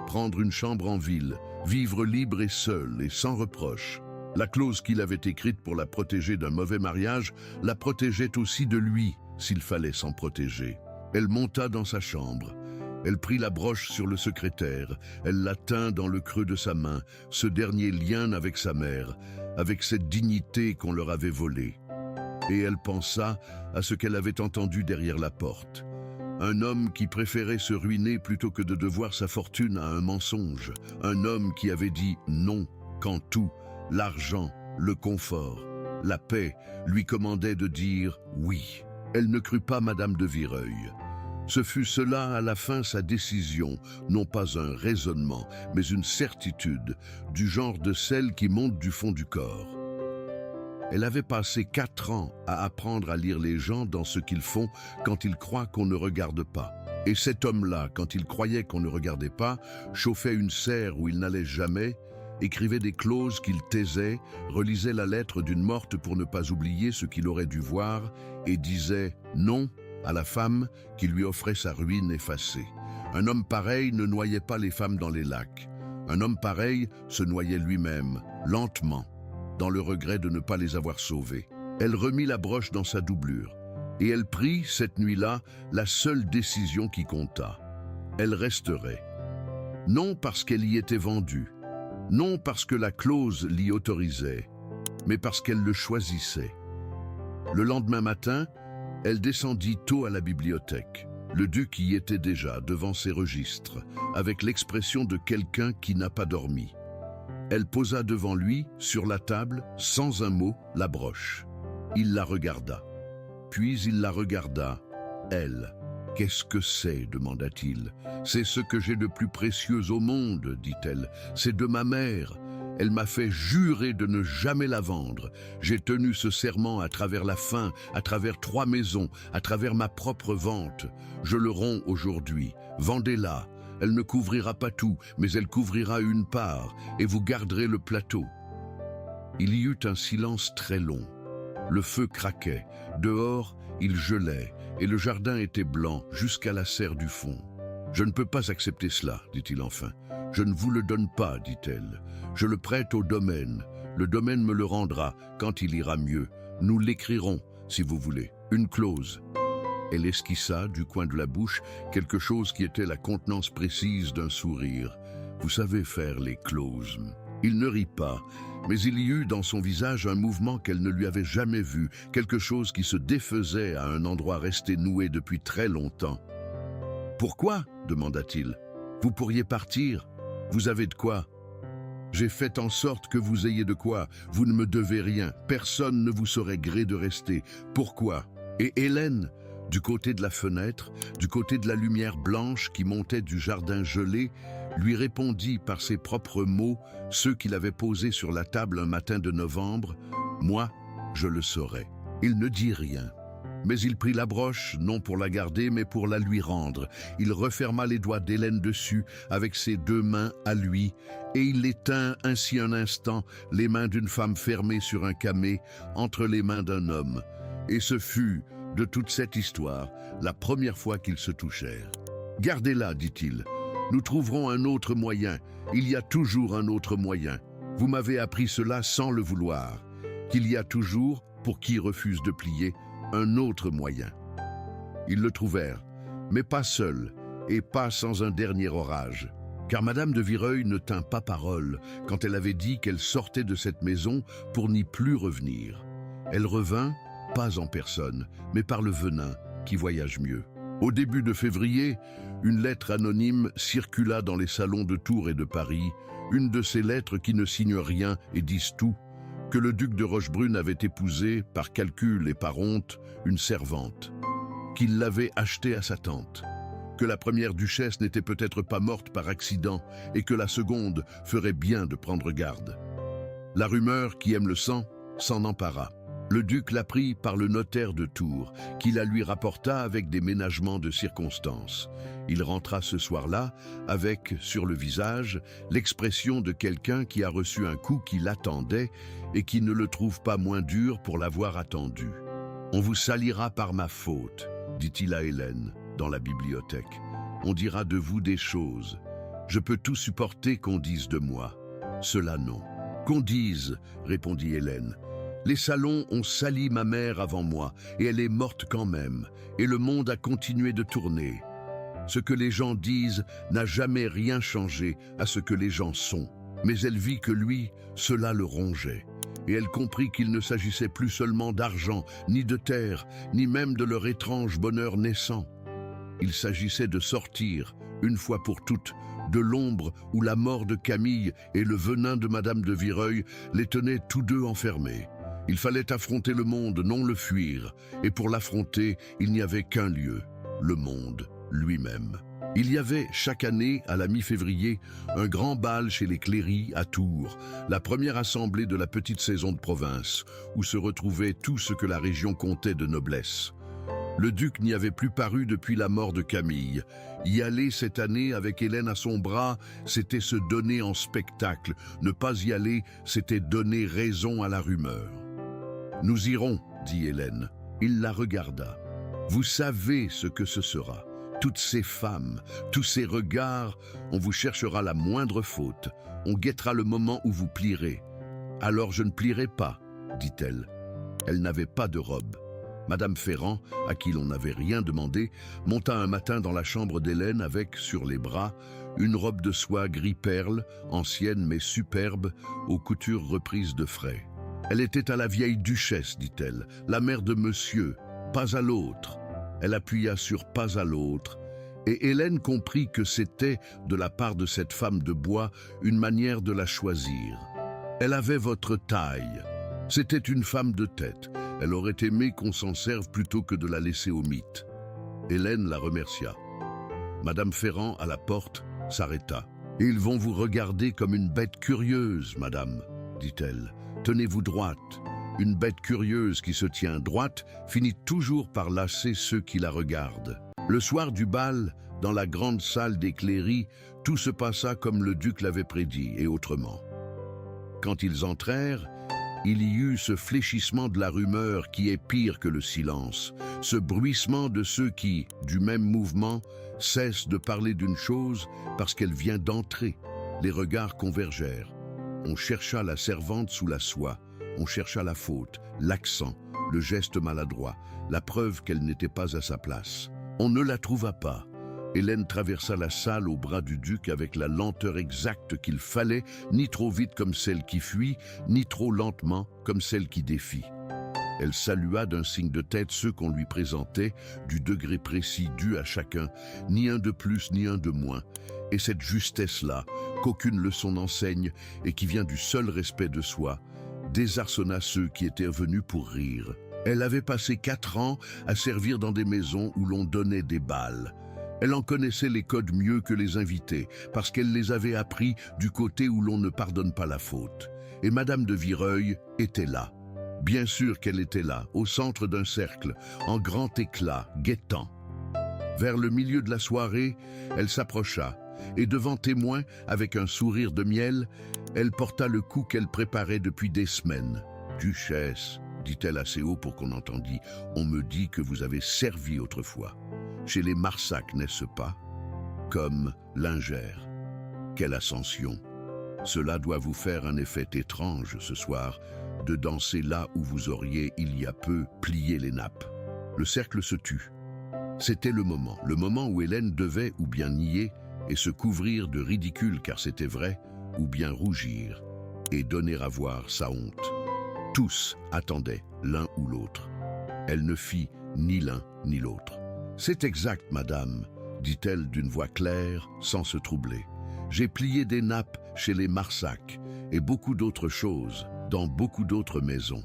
A: prendre une chambre en ville, vivre libre et seule et sans reproche. La clause qu'il avait écrite pour la protéger d'un mauvais mariage la protégeait aussi de lui, s'il fallait s'en protéger. Elle monta dans sa chambre. Elle prit la broche sur le secrétaire, elle la tint dans le creux de sa main, ce dernier lien avec sa mère, avec cette dignité qu'on leur avait volée. Et elle pensa à ce qu'elle avait entendu derrière la porte. Un homme qui préférait se ruiner plutôt que de devoir sa fortune à un mensonge. Un homme qui avait dit non quand tout, l'argent, le confort, la paix, lui commandaient de dire oui. Elle ne crut pas Madame de Vireuil. Ce fut cela à la fin sa décision, non pas un raisonnement, mais une certitude, du genre de celle qui monte du fond du corps. Elle avait passé 4 ans à apprendre à lire les gens dans ce qu'ils font quand ils croient qu'on ne regarde pas. Et cet homme-là, quand il croyait qu'on ne regardait pas, chauffait une serre où il n'allait jamais, écrivait des clauses qu'il taisait, relisait la lettre d'une morte pour ne pas oublier ce qu'il aurait dû voir, et disait « non » à la femme qui lui offrait sa ruine effacée. Un homme pareil ne noyait pas les femmes dans les lacs. Un homme pareil se noyait lui-même, lentement, dans le regret de ne pas les avoir sauvés. Elle remit la broche dans sa doublure, et elle prit, cette nuit-là, la seule décision qui compta. Elle resterait. Non parce qu'elle y était vendue, non parce que la clause l'y autorisait, mais parce qu'elle le choisissait. Le lendemain matin, elle descendit tôt à la bibliothèque. Le duc y était déjà, devant ses registres, avec l'expression de quelqu'un qui n'a pas dormi. Elle posa devant lui, sur la table, sans un mot, la broche. Il la regarda. Puis il la regarda, elle. « Qu'est-ce que c'est » demanda-t-il. « C'est ce que j'ai de plus précieux au monde, dit-elle. C'est de ma mère. Elle m'a fait jurer de ne jamais la vendre. J'ai tenu ce serment à travers la faim, à travers 3 maisons, à travers ma propre vente. Je le romps aujourd'hui. Vendez-la. Elle ne couvrira pas tout, mais elle couvrira une part, et vous garderez le plateau. » Il y eut un silence très long. Le feu craquait. Dehors, il gelait, et le jardin était blanc jusqu'à la serre du fond. « Je ne peux pas accepter cela, dit-il enfin. « Je ne vous le donne pas, dit-elle. Je le prête au domaine. Le domaine me le rendra quand il ira mieux. Nous l'écrirons, si vous voulez. Une clause. » Elle esquissa du coin de la bouche quelque chose qui était la contenance précise d'un sourire. Vous savez faire les closes. Il ne rit pas, mais il y eut dans son visage un mouvement qu'elle ne lui avait jamais vu, quelque chose qui se défaisait à un endroit resté noué depuis très longtemps. « Pourquoi ?» demanda-t-il. « Vous pourriez partir. Vous avez de quoi ?» « J'ai fait en sorte que vous ayez de quoi. Vous ne me devez rien. Personne ne vous saurait gré de rester. Pourquoi ?» Et Hélène, du côté de la fenêtre, du côté de la lumière blanche qui montait du jardin gelé, lui répondit par ses propres mots, ceux qu'il avait posés sur la table un matin de novembre. « Moi, je le saurais. » Il ne dit rien. Mais il prit la broche, non pour la garder, mais pour la lui rendre. Il referma les doigts d'Hélène dessus, avec ses deux mains à lui, et il les tint ainsi un instant, les mains d'une femme fermées sur un camé, entre les mains d'un homme. Et ce fut, de toute cette histoire, la première fois qu'ils se touchèrent. « Gardez-la, dit-il. Nous trouverons un autre moyen. Il y a toujours un autre moyen. Vous m'avez appris cela sans le vouloir. Qu'il y a toujours, pour qui refuse de plier, un autre moyen. » Ils le trouvèrent, mais pas seul, et pas sans un dernier orage. Car Madame de Vireuil ne tint pas parole quand elle avait dit qu'elle sortait de cette maison pour n'y plus revenir. Elle revint, pas en personne, mais par le venin, qui voyage mieux. Au début de février, une lettre anonyme circula dans les salons de Tours et de Paris, une de ces lettres qui ne signent rien et disent tout, que le duc de Rochebrune avait épousé, par calcul et par honte, une servante, qu'il l'avait achetée à sa tante, que la première duchesse n'était peut-être pas morte par accident et que la seconde ferait bien de prendre garde. La rumeur, qui aime le sang, s'en empara. Le duc l'apprit par le notaire de Tours, qui la lui rapporta avec des ménagements de circonstances. Il rentra ce soir-là avec, sur le visage, l'expression de quelqu'un qui a reçu un coup qui l'attendait et qui ne le trouve pas moins dur pour l'avoir attendu. « On vous salira par ma faute, dit-il à Hélène, dans la bibliothèque. On dira de vous des choses. Je peux tout supporter qu'on dise de moi. Cela non. »« Qu'on dise, répondit Hélène. Les salons ont sali ma mère avant moi, et elle est morte quand même, et le monde a continué de tourner. Ce que les gens disent n'a jamais rien changé à ce que les gens sont. Mais elle vit que lui, cela le rongeait. Et elle comprit qu'il ne s'agissait plus seulement d'argent, ni de terre, ni même de leur étrange bonheur naissant. Il s'agissait de sortir, une fois pour toutes, de l'ombre où la mort de Camille et le venin de Madame de Vireuil les tenaient tous deux enfermés. Il fallait affronter le monde, non le fuir, et pour l'affronter, il n'y avait qu'un lieu, le monde lui-même. Il y avait chaque année, à la mi-février, un grand bal chez les Cléry à Tours, la première assemblée de la petite saison de province, où se retrouvait tout ce que la région comptait de noblesse. Le duc n'y avait plus paru depuis la mort de Camille. Y aller cette année avec Hélène à son bras, c'était se donner en spectacle. Ne pas y aller, c'était donner raison à la rumeur. « Nous irons, dit Hélène. » Il la regarda. « Vous savez ce que ce sera. Toutes ces femmes, tous ces regards, on vous cherchera la moindre faute. On guettera le moment où vous plierez. Alors je ne plierai pas, dit-elle. Elle n'avait pas de robe. Madame Ferrand, à qui l'on n'avait rien demandé, monta un matin dans la chambre d'Hélène avec, sur les bras, une robe de soie gris-perle, ancienne mais superbe, aux coutures reprises de frais. Elle était à la vieille duchesse, dit-elle, la mère de monsieur, pas à l'autre. Elle appuya sur pas à l'autre, et Hélène comprit que c'était, de la part de cette femme de bois, une manière de la choisir. Elle avait votre taille. C'était une femme de tête. Elle aurait aimé qu'on s'en serve plutôt que de la laisser au mythe. Hélène la remercia. Madame Ferrand, à la porte, s'arrêta. « Ils vont vous regarder comme une bête curieuse, madame, dit-elle. Tenez-vous droite. Une bête curieuse qui se tient droite finit toujours par lasser ceux qui la regardent. » Le soir du bal, dans la grande salle des Cléry, tout se passa comme le duc l'avait prédit et autrement. Quand ils entrèrent, il y eut ce fléchissement de la rumeur qui est pire que le silence, ce bruissement de ceux qui, du même mouvement, cessent de parler d'une chose parce qu'elle vient d'entrer. Les regards convergèrent. On chercha la servante sous la soie, on chercha la faute, l'accent, le geste maladroit, la preuve qu'elle n'était pas à sa place. On ne la trouva pas. Hélène traversa la salle au bras du duc avec la lenteur exacte qu'il fallait, ni trop vite comme celle qui fuit, ni trop lentement comme celle qui défie. Elle salua d'un signe de tête ceux qu'on lui présentait, du degré précis dû à chacun, ni un de plus ni un de moins. Et cette justesse-là, qu'aucune leçon n'enseigne et qui vient du seul respect de soi, désarçonna ceux qui étaient venus pour rire. Elle avait passé 4 ans à servir dans des maisons où l'on donnait des bals. Elle en connaissait les codes mieux que les invités, parce qu'elle les avait appris du côté où l'on ne pardonne pas la faute. Et Madame de Vireuil était là. Bien sûr qu'elle était là, au centre d'un cercle, en grand éclat, guettant. Vers le milieu de la soirée, elle s'approcha, et devant témoins, avec un sourire de miel, elle porta le coup qu'elle préparait depuis des semaines. « Duchesse, dit-elle assez haut pour qu'on entendît, on me dit que vous avez servi autrefois. Chez les Marsac, n'est-ce pas? Comme lingère. Quelle ascension! Cela doit vous faire un effet étrange ce soir, de danser là où vous auriez, il y a peu, plié les nappes. » Le cercle se tut. C'était le moment où Hélène devait ou bien nier et se couvrir de ridicule car c'était vrai, ou bien rougir et donner à voir sa honte. Tous attendaient l'un ou l'autre. Elle ne fit ni l'un ni l'autre. « C'est exact, madame, dit-elle d'une voix claire, sans se troubler. J'ai plié des nappes chez les Marsac et beaucoup d'autres choses, dans beaucoup d'autres maisons.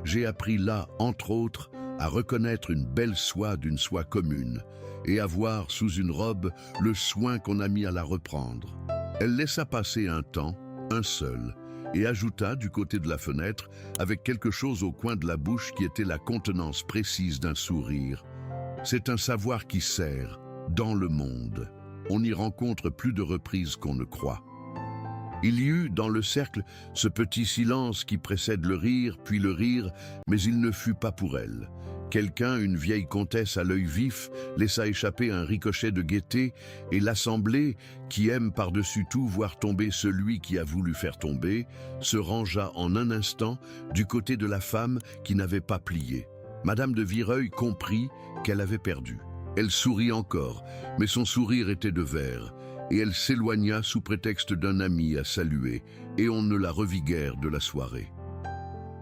A: J'ai appris là, entre autres, à reconnaître une belle soie d'une soie commune et à voir sous une robe le soin qu'on a mis à la reprendre. » Elle laissa passer un temps, un seul, et ajouta du côté de la fenêtre, avec quelque chose au coin de la bouche qui était la contenance précise d'un sourire. « C'est un savoir qui sert, dans le monde. On y rencontre plus de reprises qu'on ne croit. » Il y eut dans le cercle ce petit silence qui précède le rire, puis le rire, mais il ne fut pas pour elle. Quelqu'un, une vieille comtesse à l'œil vif, laissa échapper un ricochet de gaieté, et l'assemblée, qui aime par-dessus tout voir tomber celui qui a voulu faire tomber, se rangea en un instant du côté de la femme qui n'avait pas plié. Madame de Vireuil comprit qu'elle avait perdu. Elle sourit encore, mais son sourire était de verre, et elle s'éloigna sous prétexte d'un ami à saluer, et on ne la revit guère de la soirée.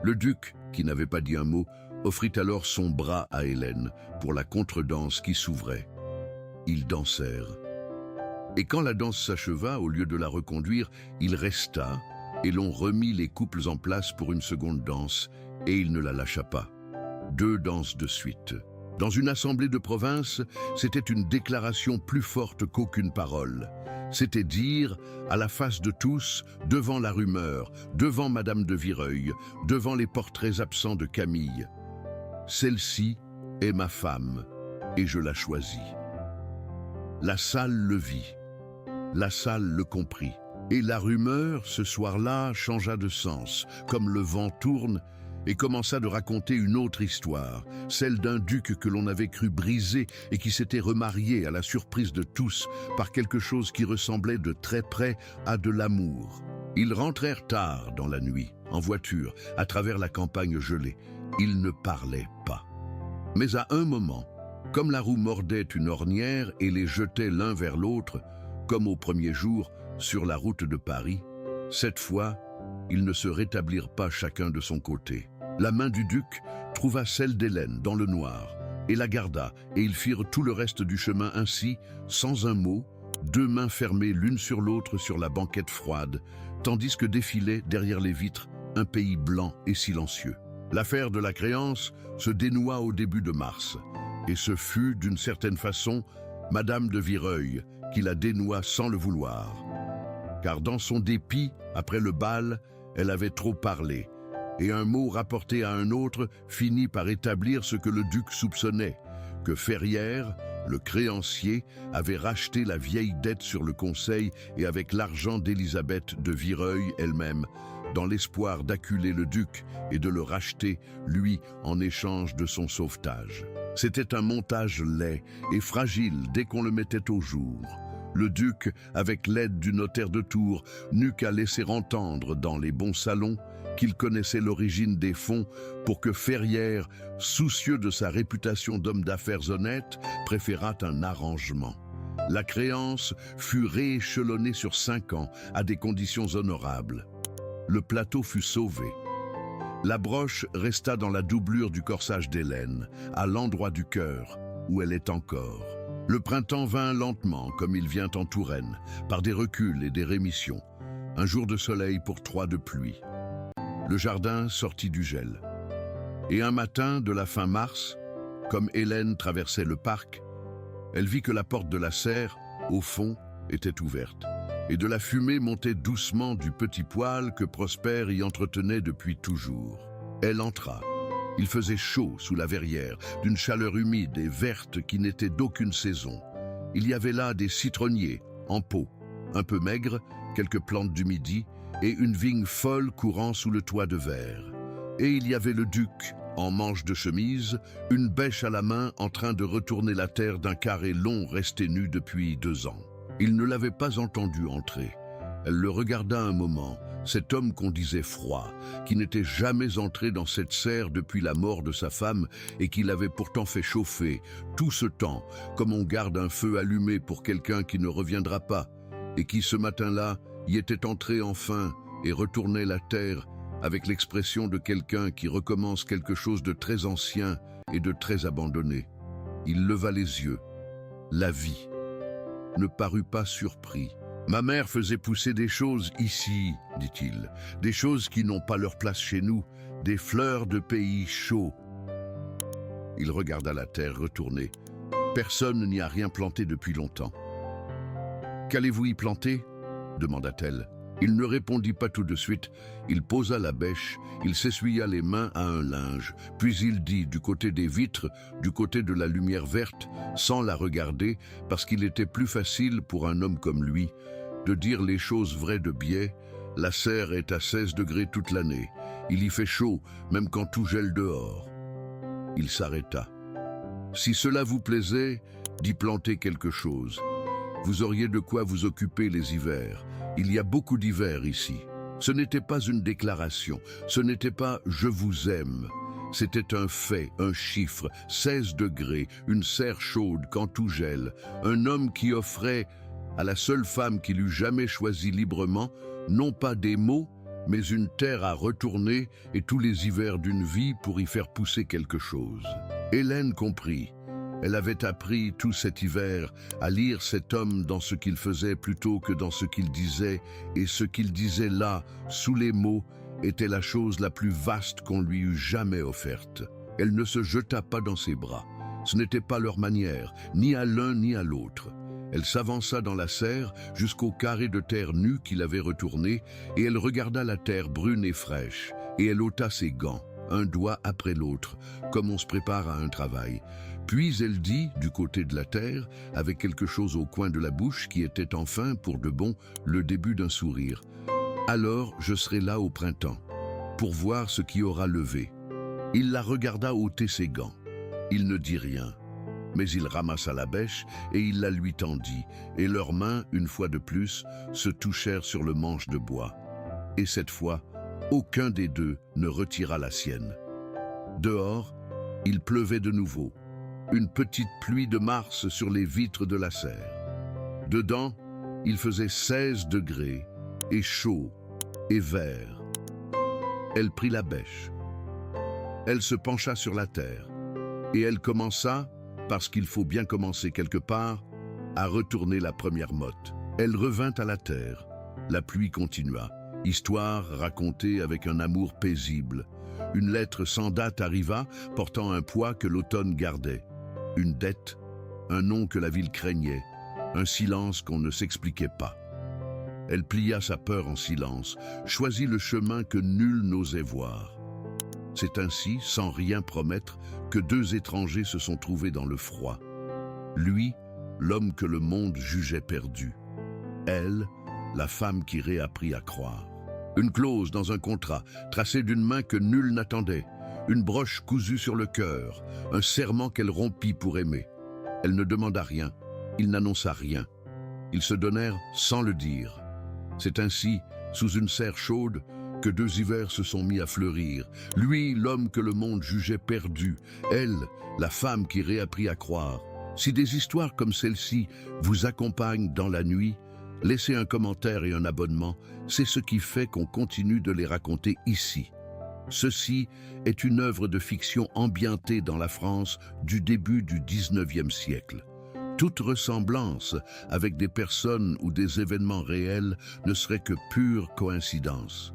A: Le duc, qui n'avait pas dit un mot, offrit alors son bras à Hélène pour la contredanse qui s'ouvrait. Ils dansèrent. Et quand la danse s'acheva, au lieu de la reconduire, il resta, et l'on remit les couples en place pour une seconde danse, et il ne la lâcha pas. 2 danses de suite. Dans une assemblée de province, c'était une déclaration plus forte qu'aucune parole. C'était dire, à la face de tous, devant la rumeur, devant Madame de Vireuil, devant les portraits absents de Camille. « Celle-ci est ma femme, et je la choisis. » La salle le vit, la salle le comprit, et la rumeur, ce soir-là, changea de sens, comme le vent tourne, et commença de raconter une autre histoire, celle d'un duc que l'on avait cru brisé et qui s'était remarié à la surprise de tous par quelque chose qui ressemblait de très près à de l'amour. Ils rentrèrent tard dans la nuit, en voiture, à travers la campagne gelée. Ils ne parlaient pas. Mais à un moment, comme la roue mordait une ornière et les jetait l'un vers l'autre, comme au premier jour, sur la route de Paris, cette fois, ils ne se rétablirent pas chacun de son côté. La main du duc trouva celle d'Hélène dans le noir et la garda, et ils firent tout le reste du chemin ainsi, sans un mot, 2 mains fermées l'une sur l'autre sur la banquette froide, tandis que défilait derrière les vitres un pays blanc et silencieux. L'affaire de la créance se dénoua au début de mars, et ce fut, d'une certaine façon, Madame de Vireuil qui la dénoua sans le vouloir. Car dans son dépit, après le bal, elle avait trop parlé, et un mot rapporté à un autre finit par établir ce que le duc soupçonnait, que Ferrières, le créancier, avait racheté la vieille dette sur le conseil et avec l'argent d'Élisabeth de Vireuil elle-même, dans l'espoir d'acculer le duc et de le racheter, lui, en échange de son sauvetage. C'était un montage laid et fragile dès qu'on le mettait au jour. Le duc, avec l'aide du notaire de Tours, n'eut qu'à laisser entendre dans les bons salons qu'il connaissait l'origine des fonds pour que Ferrières, soucieux de sa réputation d'homme d'affaires honnête, préférât un arrangement. La créance fut rééchelonnée sur 5 ans à des conditions honorables. Le plateau fut sauvé. La broche resta dans la doublure du corsage d'Hélène, à l'endroit du cœur, où elle est encore. Le printemps vint lentement, comme il vient en Touraine, par des reculs et des rémissions. Un jour de soleil pour 3 de pluie. Le jardin sortit du gel. Et un matin de la fin mars, comme Hélène traversait le parc, elle vit que la porte de la serre, au fond, était ouverte. Et de la fumée montait doucement du petit poêle que Prosper y entretenait depuis toujours. Elle entra. Il faisait chaud sous la verrière, d'une chaleur humide et verte qui n'était d'aucune saison. Il y avait là des citronniers, en pot, un peu maigres, quelques plantes du midi, et une vigne folle courant sous le toit de verre. Et il y avait le duc, en manche de chemise, une bêche à la main en train de retourner la terre d'un carré long resté nu depuis 2 ans. Il ne l'avait pas entendu entrer. Elle le regarda un moment, cet homme qu'on disait froid, qui n'était jamais entré dans cette serre depuis la mort de sa femme et qui l'avait pourtant fait chauffer, tout ce temps, comme on garde un feu allumé pour quelqu'un qui ne reviendra pas, et qui ce matin-là y était entré enfin et retournait la terre avec l'expression de quelqu'un qui recommence quelque chose de très ancien et de très abandonné. Il leva les yeux. La vie ne parut pas surpris. « Ma mère faisait pousser des choses ici, dit-il, des choses qui n'ont pas leur place chez nous, des fleurs de pays chauds. » Il regarda la terre retournée. Personne n'y a rien planté depuis longtemps. « Qu'allez-vous y planter ?» demanda-t-elle. Il ne répondit pas tout de suite. Il posa la bêche, il s'essuya les mains à un linge, puis il dit du côté des vitres, du côté de la lumière verte, sans la regarder, parce qu'il était plus facile pour un homme comme lui de dire les choses vraies de biais. La serre est à 16 degrés toute l'année. Il y fait chaud, même quand tout gèle dehors. Il s'arrêta. Si cela vous plaisait, d'y planter quelque chose. Vous auriez de quoi vous occuper les hivers. Il y a beaucoup d'hivers ici. Ce n'était pas une déclaration, ce n'était pas « je vous aime ». C'était un fait, un chiffre, 16 degrés, une serre chaude quand tout gèle. Un homme qui offrait à la seule femme qu'il eût jamais choisie librement, non pas des mots, mais une terre à retourner et tous les hivers d'une vie pour y faire pousser quelque chose. Hélène comprit. Elle avait appris tout cet hiver à lire cet homme dans ce qu'il faisait plutôt que dans ce qu'il disait, et ce qu'il disait là, sous les mots, était la chose la plus vaste qu'on lui eût jamais offerte. Elle ne se jeta pas dans ses bras. Ce n'était pas leur manière, ni à l'un ni à l'autre. Elle s'avança dans la serre jusqu'au carré de terre nue qu'il avait retourné, et elle regarda la terre brune et fraîche, et elle ôta ses gants, un doigt après l'autre, comme on se prépare à un travail. Puis elle dit, du côté de la terre, avec quelque chose au coin de la bouche qui était enfin, pour de bon, le début d'un sourire. « Alors je serai là au printemps, pour voir ce qui aura levé. » Il la regarda ôter ses gants. Il ne dit rien, mais il ramassa la bêche et il la lui tendit, et leurs mains, une fois de plus, se touchèrent sur le manche de bois. Et cette fois, aucun des deux ne retira la sienne. Dehors, il pleuvait de nouveau. Une petite pluie de mars sur les vitres de la serre. Dedans, il faisait 16 degrés, et chaud, et vert. Elle prit la bêche. Elle se pencha sur la terre, et elle commença, parce qu'il faut bien commencer quelque part, à retourner la première motte. Elle revint à la terre. La pluie continua. Histoire racontée avec un amour paisible. Une lettre sans date arriva, portant un poids que l'automne gardait. Une dette, un nom que la ville craignait, un silence qu'on ne s'expliquait pas. Elle plia sa peur en silence, choisit le chemin que nul n'osait voir. C'est ainsi, sans rien promettre, que 2 étrangers se sont trouvés dans le froid. Lui, l'homme que le monde jugeait perdu. Elle, la femme qui réapprit à croire. Une clause dans un contrat, tracée d'une main que nul n'attendait. Une broche cousue sur le cœur, un serment qu'elle rompit pour aimer. Elle ne demanda rien, il n'annonça rien. Ils se donnèrent sans le dire. C'est ainsi, sous une serre chaude, que 2 hivers se sont mis à fleurir. Lui, l'homme que le monde jugeait perdu. Elle, la femme qui réapprit à croire. Si des histoires comme celle-ci vous accompagnent dans la nuit, laissez un commentaire et un abonnement. C'est ce qui fait qu'on continue de les raconter ici. Ceci est une œuvre de fiction ambientée dans la France du début du 19e siècle. Toute ressemblance avec des personnes ou des événements réels ne serait que pure coïncidence.